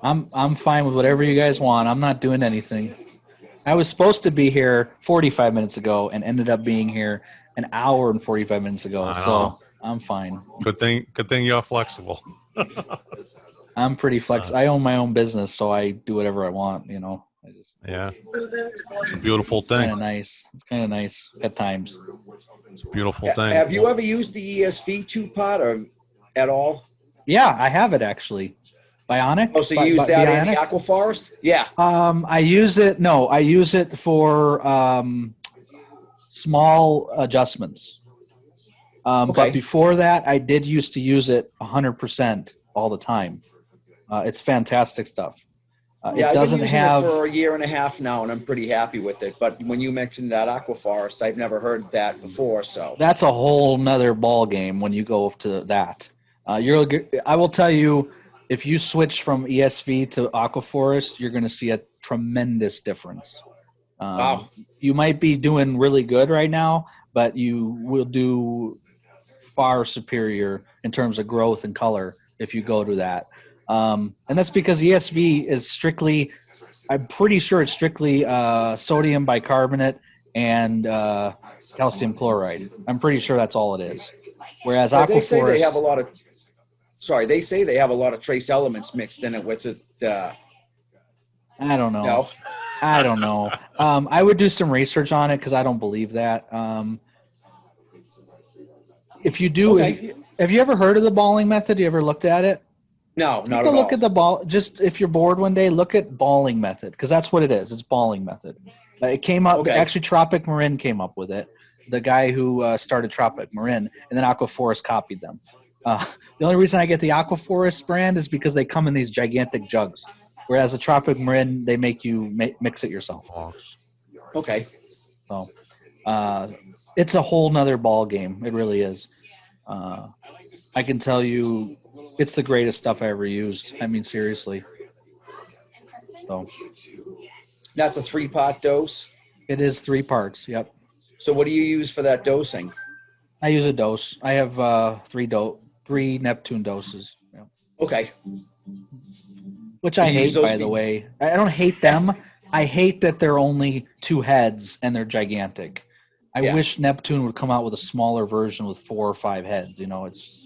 I'm fine with whatever you guys want. I'm not doing anything. I was supposed to be here 45 minutes ago and ended up being here an hour and 45 minutes ago. So I'm fine. Good thing you're flexible. I'm pretty flexible. I own my own business, so I do whatever I want. You know. Yeah, it's a beautiful thing. It's kind of nice at times. It's a beautiful thing. Have you ever used the ESV two-pot or at all? Yeah, I have it actually. Bionic. Oh, so you use that in the Aquaphors? Yeah. I use it. No, I use it for small adjustments. Okay. But before that, I did used to use it 100% all the time. It's fantastic stuff. Yeah, it doesn't I've been using have it for a year and a half now, and I'm pretty happy with it. But when you mentioned that Aquaphors, I've never heard that before. So that's a whole nother ball game when you go up to that. I will tell you, if you switch from ESV to Aquaphors, you're going to see a tremendous difference. Wow. You might be doing really good right now, but you will do far superior in terms of growth and color if you go to that. And that's because ESV is strictly, I'm pretty sure it's strictly sodium bicarbonate and calcium chloride. I'm pretty sure that's all it is. Whereas Aquaphors, they say they have a lot of. Sorry, they say they have a lot of trace elements mixed in it. What's it? I don't know. No. I don't know. I would do some research on it because I don't believe that. If you do, Okay. have you ever heard of the balling method? You ever looked at it? No, not Take at a look all. at the ball. Just if you're bored one day, look at balling method because that's what it is. It's balling method. It came up. Okay. Actually, Tropic Marin came up with it. The guy who started Tropic Marin, and then Aquaphors copied them. The only reason I get the Aquaphors brand is because they come in these gigantic jugs, whereas the Tropic Marin they make you mix it yourself. Okay. So it's a whole nother ball game. It really is. I can tell you, it's the greatest stuff I ever used. I mean, seriously. So That's a 3-pot dose. it is 3 parts. Yep. So what do you use for that dosing? I use a dose. I have 3 Neptune doses. Yep. Okay. Which I You use hate, those by the way. I don't hate them. I hate that they're only 2 heads and they're gigantic. I Yeah. wish Neptune would come out with a smaller version with 4 or 5 heads. You know, it's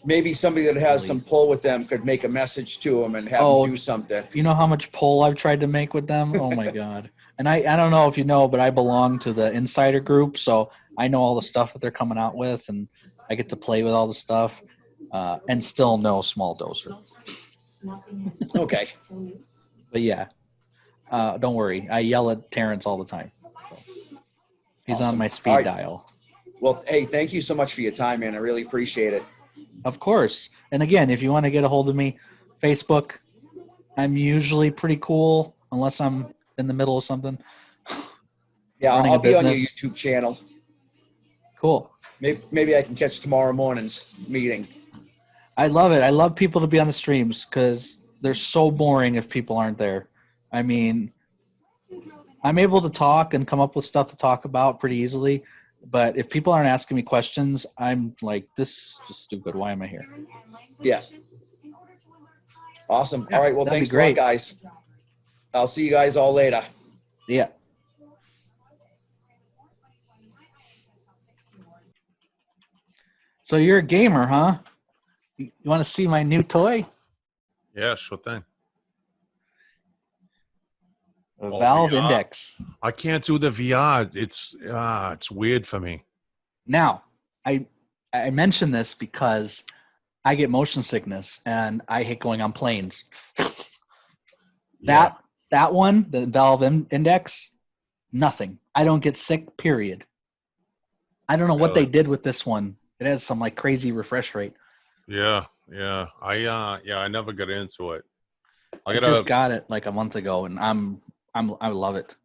Maybe somebody that has some pull with them could make a message to them and have them do something. You know how much pull I've tried to make with them? Oh my God. And I don't know if you know, but I belong to the insider group, so I know all the stuff that they're coming out with, and I get to play with all the stuff, and still no small doser. Okay. But yeah, don't worry. I yell at Terrence all the time. So. He's Awesome. on my speed All right. dial. Well, hey, thank you so much for your time, man. I really appreciate it. Of course. And again, if you want to get a hold of me, Facebook, I'm usually pretty cool unless I'm in the middle of something. Yeah, Running I'll a be on your business. YouTube channel. Cool. Maybe I can catch tomorrow morning's meeting. I love it. I love people to be on the streams because they're so boring if people aren't there. I mean, I'm able to talk and come up with stuff to talk about pretty easily. But if people aren't asking me questions, I'm like, this is stupid. Why am I here? Yeah. Awesome. Yeah, All right. Well, that'd be thanks a lot, great. guys. I'll see you guys all later. Yeah. So you're a gamer, huh? You want to see my new toy? Yeah, sure thing. A Oh, Valve VR? Index. I can't do the VR. It's weird for me. Now, I mention this because I get motion sickness and I hate going on planes. Yeah. That one, the Valve Index, nothing. I don't get sick, period. I don't know what they Really? did with this one. It has some like crazy refresh rate. Yeah. I never got into it. I just got it like a month ago, and I love it.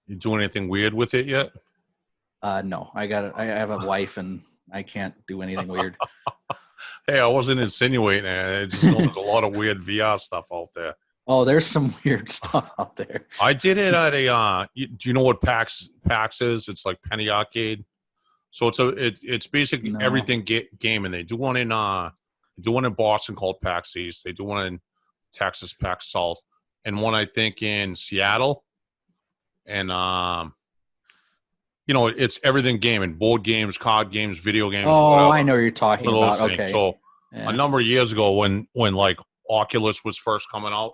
You do anything weird with it yet? No, I got it. I have a wife, and I can't do anything weird. Hey, I wasn't insinuating it. I just know there's a lot of weird VR stuff out there. Oh, there's some weird stuff out there. I did it at a. Do you know what PAX is? It's like Penny Arcade. So it's basically No. everything gaming. They do one in Boston called PAX East. They do one in Texas, PAX South, and one I think in Seattle. And it's everything gaming, board games, card games, video games. Oh, whatever. I know what you're talking One of those about. things. Okay. So Yeah. a number of years ago, when like Oculus was first coming out,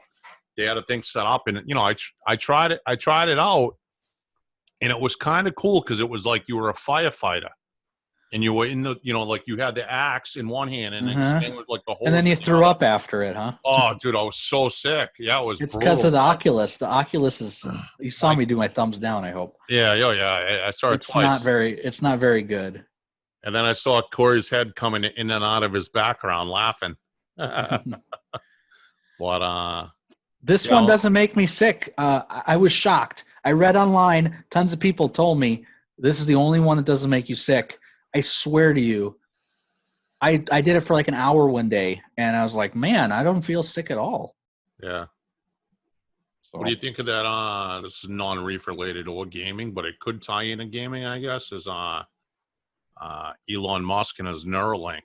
they had a thing set up, and I tried it. I tried it out, and it was kind of cool because it was like you were a firefighter, and you were in the like you had the axe in one hand, and then Uh-huh. you stand with like the hose. And then you in the threw other. up after it, huh? Oh, dude, I was so sick. Yeah, it was. It's because of the brutal. Oculus. The Oculus is. You saw me do my thumbs down. I hope. Yeah. I saw it It's twice. It's not very good. And then I saw Corey's head coming in and out of his background laughing. But This one doesn't make me sick. I was shocked. I read online, tons of people told me this is the only one that doesn't make you sick. I swear to you, I did it for like an hour one day, and I was like, man, I don't feel sick at all. yeah. So, What do you think of that? This is non-reef related or gaming, but it could tie into gaming, I guess, is Elon Musk and his Neuralink.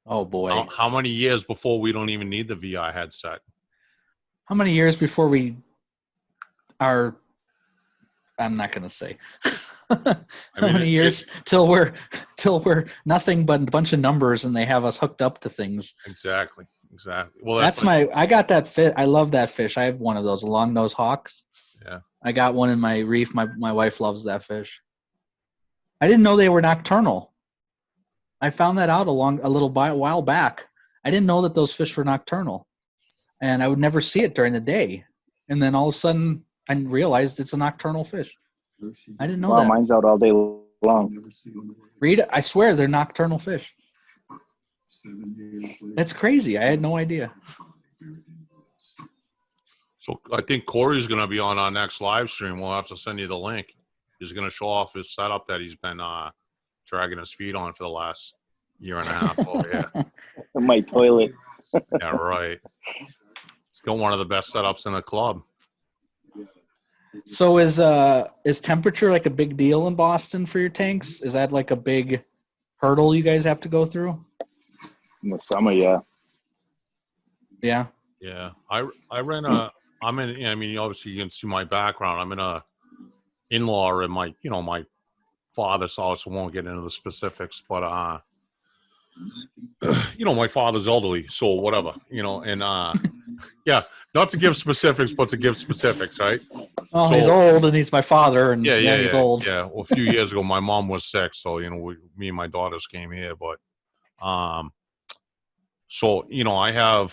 oh boy, How many years before we don't even need the VR headset? how many years before we are? I'm not gonna say. How many years till we're nothing but a bunch of numbers, and they have us hooked up to things. Exactly. Well, I got that fish. I love that fish. I have one of those long nose hawks. Yeah. I got one in my reef. My wife loves that fish. I didn't know they were nocturnal. I found that out a while back. I didn't know that those fish were nocturnal, and I would never see it during the day. And then all of a sudden, I realized it's a nocturnal fish. I didn't know that. Mine's out all day long. Read, I swear they're nocturnal fish. That's crazy. I had no idea. So I think Corey's going to be on our next live stream. We'll have to send you the link. He's going to show off his setup that he's been dragging his feet on for the last year and a half over here. My toilet. Yeah, right. He's got one of the best setups in the club. So is temperature like a big deal in Boston for your tanks? Is that like a big hurdle you guys have to go through? In the summer, yeah. Yeah. Yeah. I'm in, I mean, obviously you can see my background. I'm in a in-law in my father's house. I won't get into the specifics, but my father's elderly, so whatever, and yeah, not to give specifics, but to give specifics, right? Oh, So, he's old, and he's my father, and yeah, he's old. Yeah, well, a few years ago, my mom was sick, so me and my daughters came here, but so I have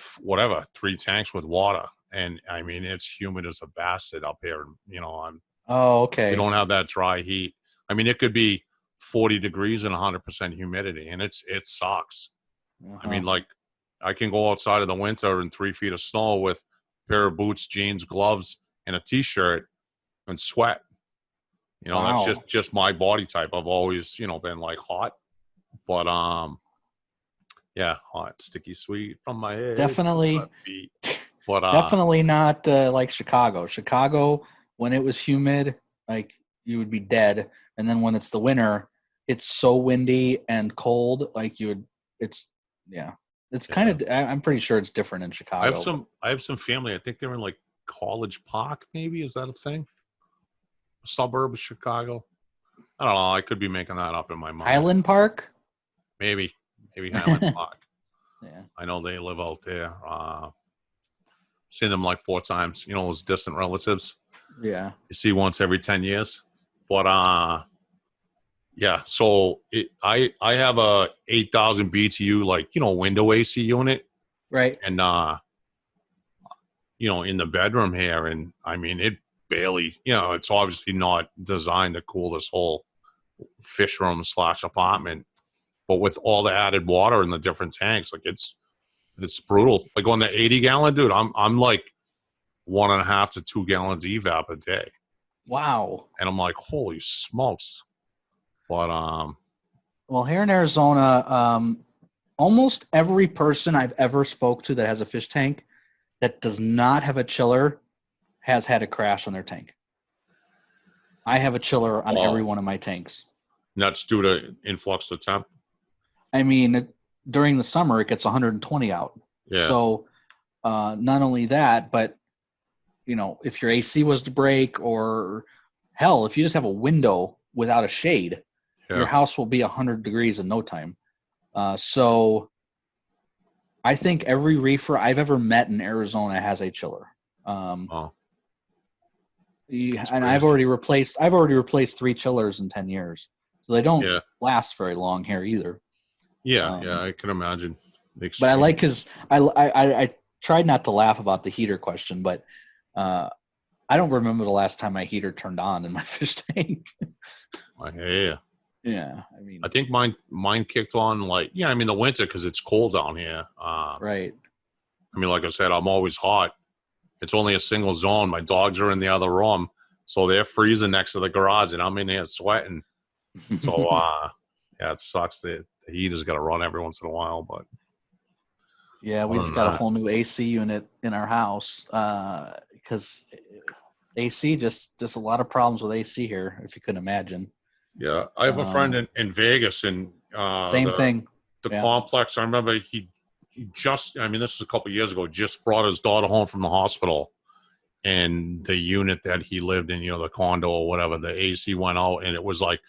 3 tanks with water, and I mean it's humid as a bastard up here. Oh, okay. We don't have that dry heat. I mean, it could be 40 degrees and 100% humidity, and it sucks. Uh-huh. I mean, like, I can go outside in the winter in 3 feet of snow with a pair of boots, jeans, gloves, and a T-shirt and sweat. Wow. That's just my body type. I've always, been like hot, but yeah, hot, sticky, sweet from my head. Definitely. But definitely not like Chicago. Chicago, when it was humid, like you would be dead, and then when it's the winter, it's so windy and cold, like yeah. It's kind of. I'm pretty sure it's different in Chicago. I have some family. I think they're in like College Park. Maybe is that a thing? A suburb of Chicago. I don't know. I could be making that up in my mind. Highland Park. Maybe Highland Park. Yeah. I know they live out there. Seen them like 4 times. You know, those distant relatives. Yeah. You see once every 10 years. But yeah. So I have a 8,000 BTU like window AC unit. Right. And in the bedroom here, and I mean it barely. It's obviously not designed to cool this whole fish room / apartment. But with all the added water in the different tanks, like it's brutal. Like on the 80-gallon, dude, I'm like 1.5 to 2 gallons evap a day. Wow. And I'm like, holy smokes. But well, here in Arizona, almost every person I've ever spoke to that has a fish tank that does not have a chiller has had a crash on their tank. I have a chiller on every one of my tanks. And that's due to influx of temp. I mean, during the summer, it gets 120 out. Yeah. So not only that, but, if your AC was to break, or hell, if you just have a window without a shade, your house will be 100 degrees in no time. So I think every reefer I've ever met in Arizona has a chiller. And I've already replaced 3 chillers in 10 years. So they don't last very long here either. Yeah, I can imagine. But I like his. I tried not to laugh about the heater question, but I don't remember the last time my heater turned on in my fish tank. I hear you. Yeah, I mean, I think mine kicked on the winter because it's cold down here. Right. I mean, like I said, I'm always hot. It's only a single zone. My dogs are in the other room, so they're freezing next to the garage, and I'm in here sweating. So it sucks. The heater's got to run every once in a while, but yeah, we just got a whole new AC unit in our house because AC just a lot of problems with AC here, if you couldn't imagine. Yeah, I have a friend in Vegas, and same thing. The complex. I remember he just. I mean, this is a couple of years ago. Just brought his daughter home from the hospital, and the unit that he lived in, the condo or whatever, the AC went out, and it was like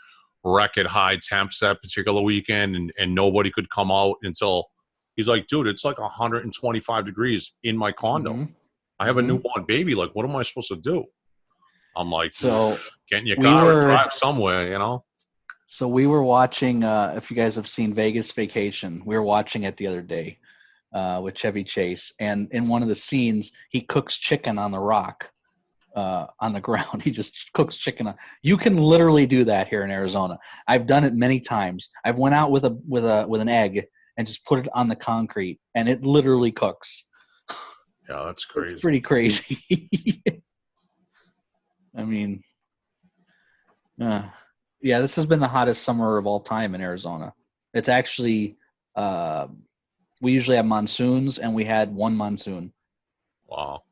record high temps that particular weekend, and nobody could come out until he's like, dude, it's like 125 degrees in my condo. Mm-hmm. I have a newborn baby. Like, what am I supposed to do? I'm like, so get in your car and drive somewhere, So we were watching, if you guys have seen Vegas Vacation, we were watching it the other day with Chevy Chase. And in one of the scenes, he cooks chicken on the rock on the ground. He just cooks chicken. You can literally do that here in Arizona. I've done it many times. I've went out with an egg and just put it on the concrete, and it literally cooks. Yeah, that's crazy. It's pretty crazy. I mean, yeah, this has been the hottest summer of all time in Arizona. It's actually, we usually have monsoons, and we had one monsoon. Wow.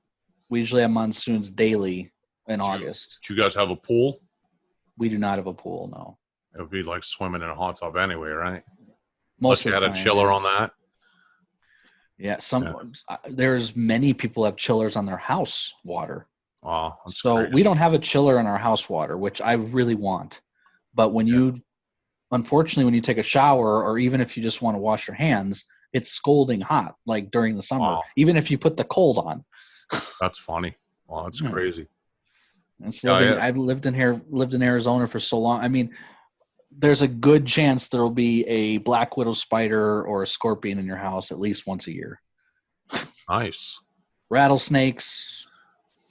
We usually have monsoons daily in August. Do you guys have a pool? We do not have a pool, no. It would be like swimming in a hot tub anyway, right? Most of the you had time, a chiller on that? Yeah, there's many people have chillers on their house water. Wow, so crazy. We don't have a chiller in our house water, which I really want. But unfortunately, when you take a shower, or even if you just want to wash your hands, it's scalding hot, like during the summer, even if you put the cold on. That's funny. Wow, that's crazy. I've lived in Arizona for so long. I mean, there's a good chance there'll be a black widow spider or a scorpion in your house at least once a year. Nice. Rattlesnakes,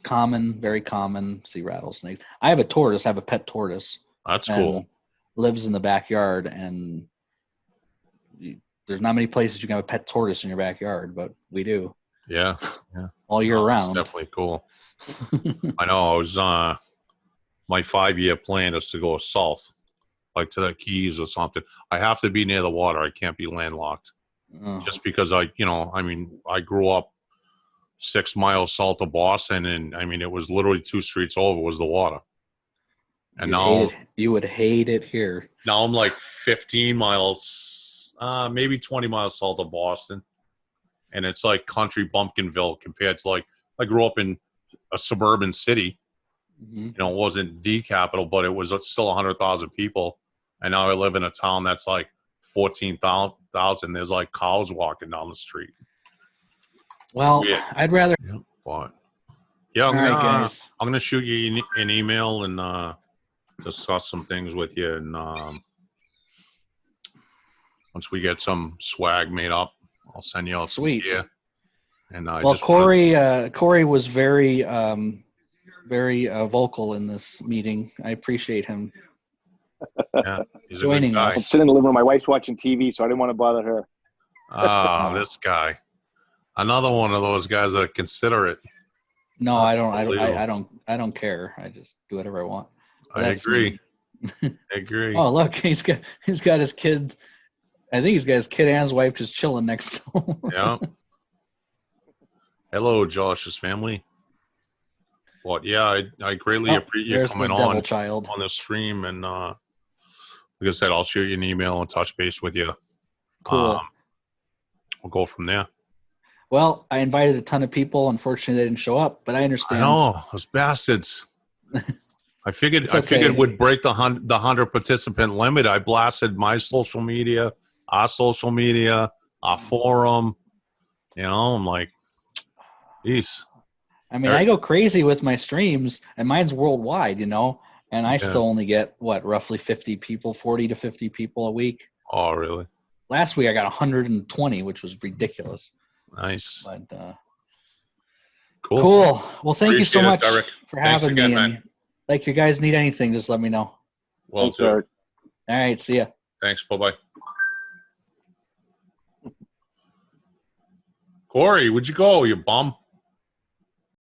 very common. See rattlesnakes. I have a tortoise. I have a pet tortoise. That's cool. Lives in the backyard, and there's not many places you can have a pet tortoise in your backyard, but we do. Yeah. All year round. That's definitely cool. I know. I was my 5-year plan is to go south, like to the Keys or something. I have to be near the water. I can't be landlocked. Just because I grew up 6 miles south of Boston, and I mean, it was literally 2 streets over was the water. And you would hate it here. Now I'm like 15 miles, maybe 20 miles south of Boston. and it's like country bumpkinville compared to like I grew up in a suburban city. Mhm. You know, it wasn't the capital, but it was still 100,000 people. And now I live in a town that's like 14,000. There's like cows walking down the street. Well, weird. I'd rather. Yeah, but yeah, All right, guys. I'm gonna shoot you an email and discuss some things with you. And once we get some swag made up, I'll send you out Sweet. some gear. And I Well, just Corey was very vocal in this meeting. I appreciate him yeah, he's a good joining guy. I'm us. sitting in the living room. My wife's watching TV, so I didn't want to bother her. Ah, this guy, another one of those guys that are considerate. No, I don't. Unbelievable. I don't care. I just do whatever I want. But I that's agree. me. I agree. Oh, look, he's got his kid. I think he's got his kid and his wife just chilling next to him. Yeah. Hello, Josh's family. But yeah, I greatly appreciate you there's coming the devil on child. the stream, and like I said, I'll shoot you an email and touch base with you. Cool. We'll go from there. Well, I invited a ton of people. Unfortunately, they didn't show up, but I I understand. know those bastards. I figured It's I figured okay. we'd break the 100 participant limit. I blasted my social media, our social media, our forum. You know, I'm like, geez. I mean, I go crazy with my streams, and mine's worldwide, you know, and I still only get, roughly 50 people, 40 to 50 people a week. Oh, really? Last week I got 120, which was ridiculous. Nice. But cool. Well, thank you so Appreciate it, much Derrick. for Thanks having again, me. man. And like, if you guys need anything, just let me know. Well, Thanks, Derrick. All right, see ya. Thanks. Bye-bye. Corey, where'd you go, you bum?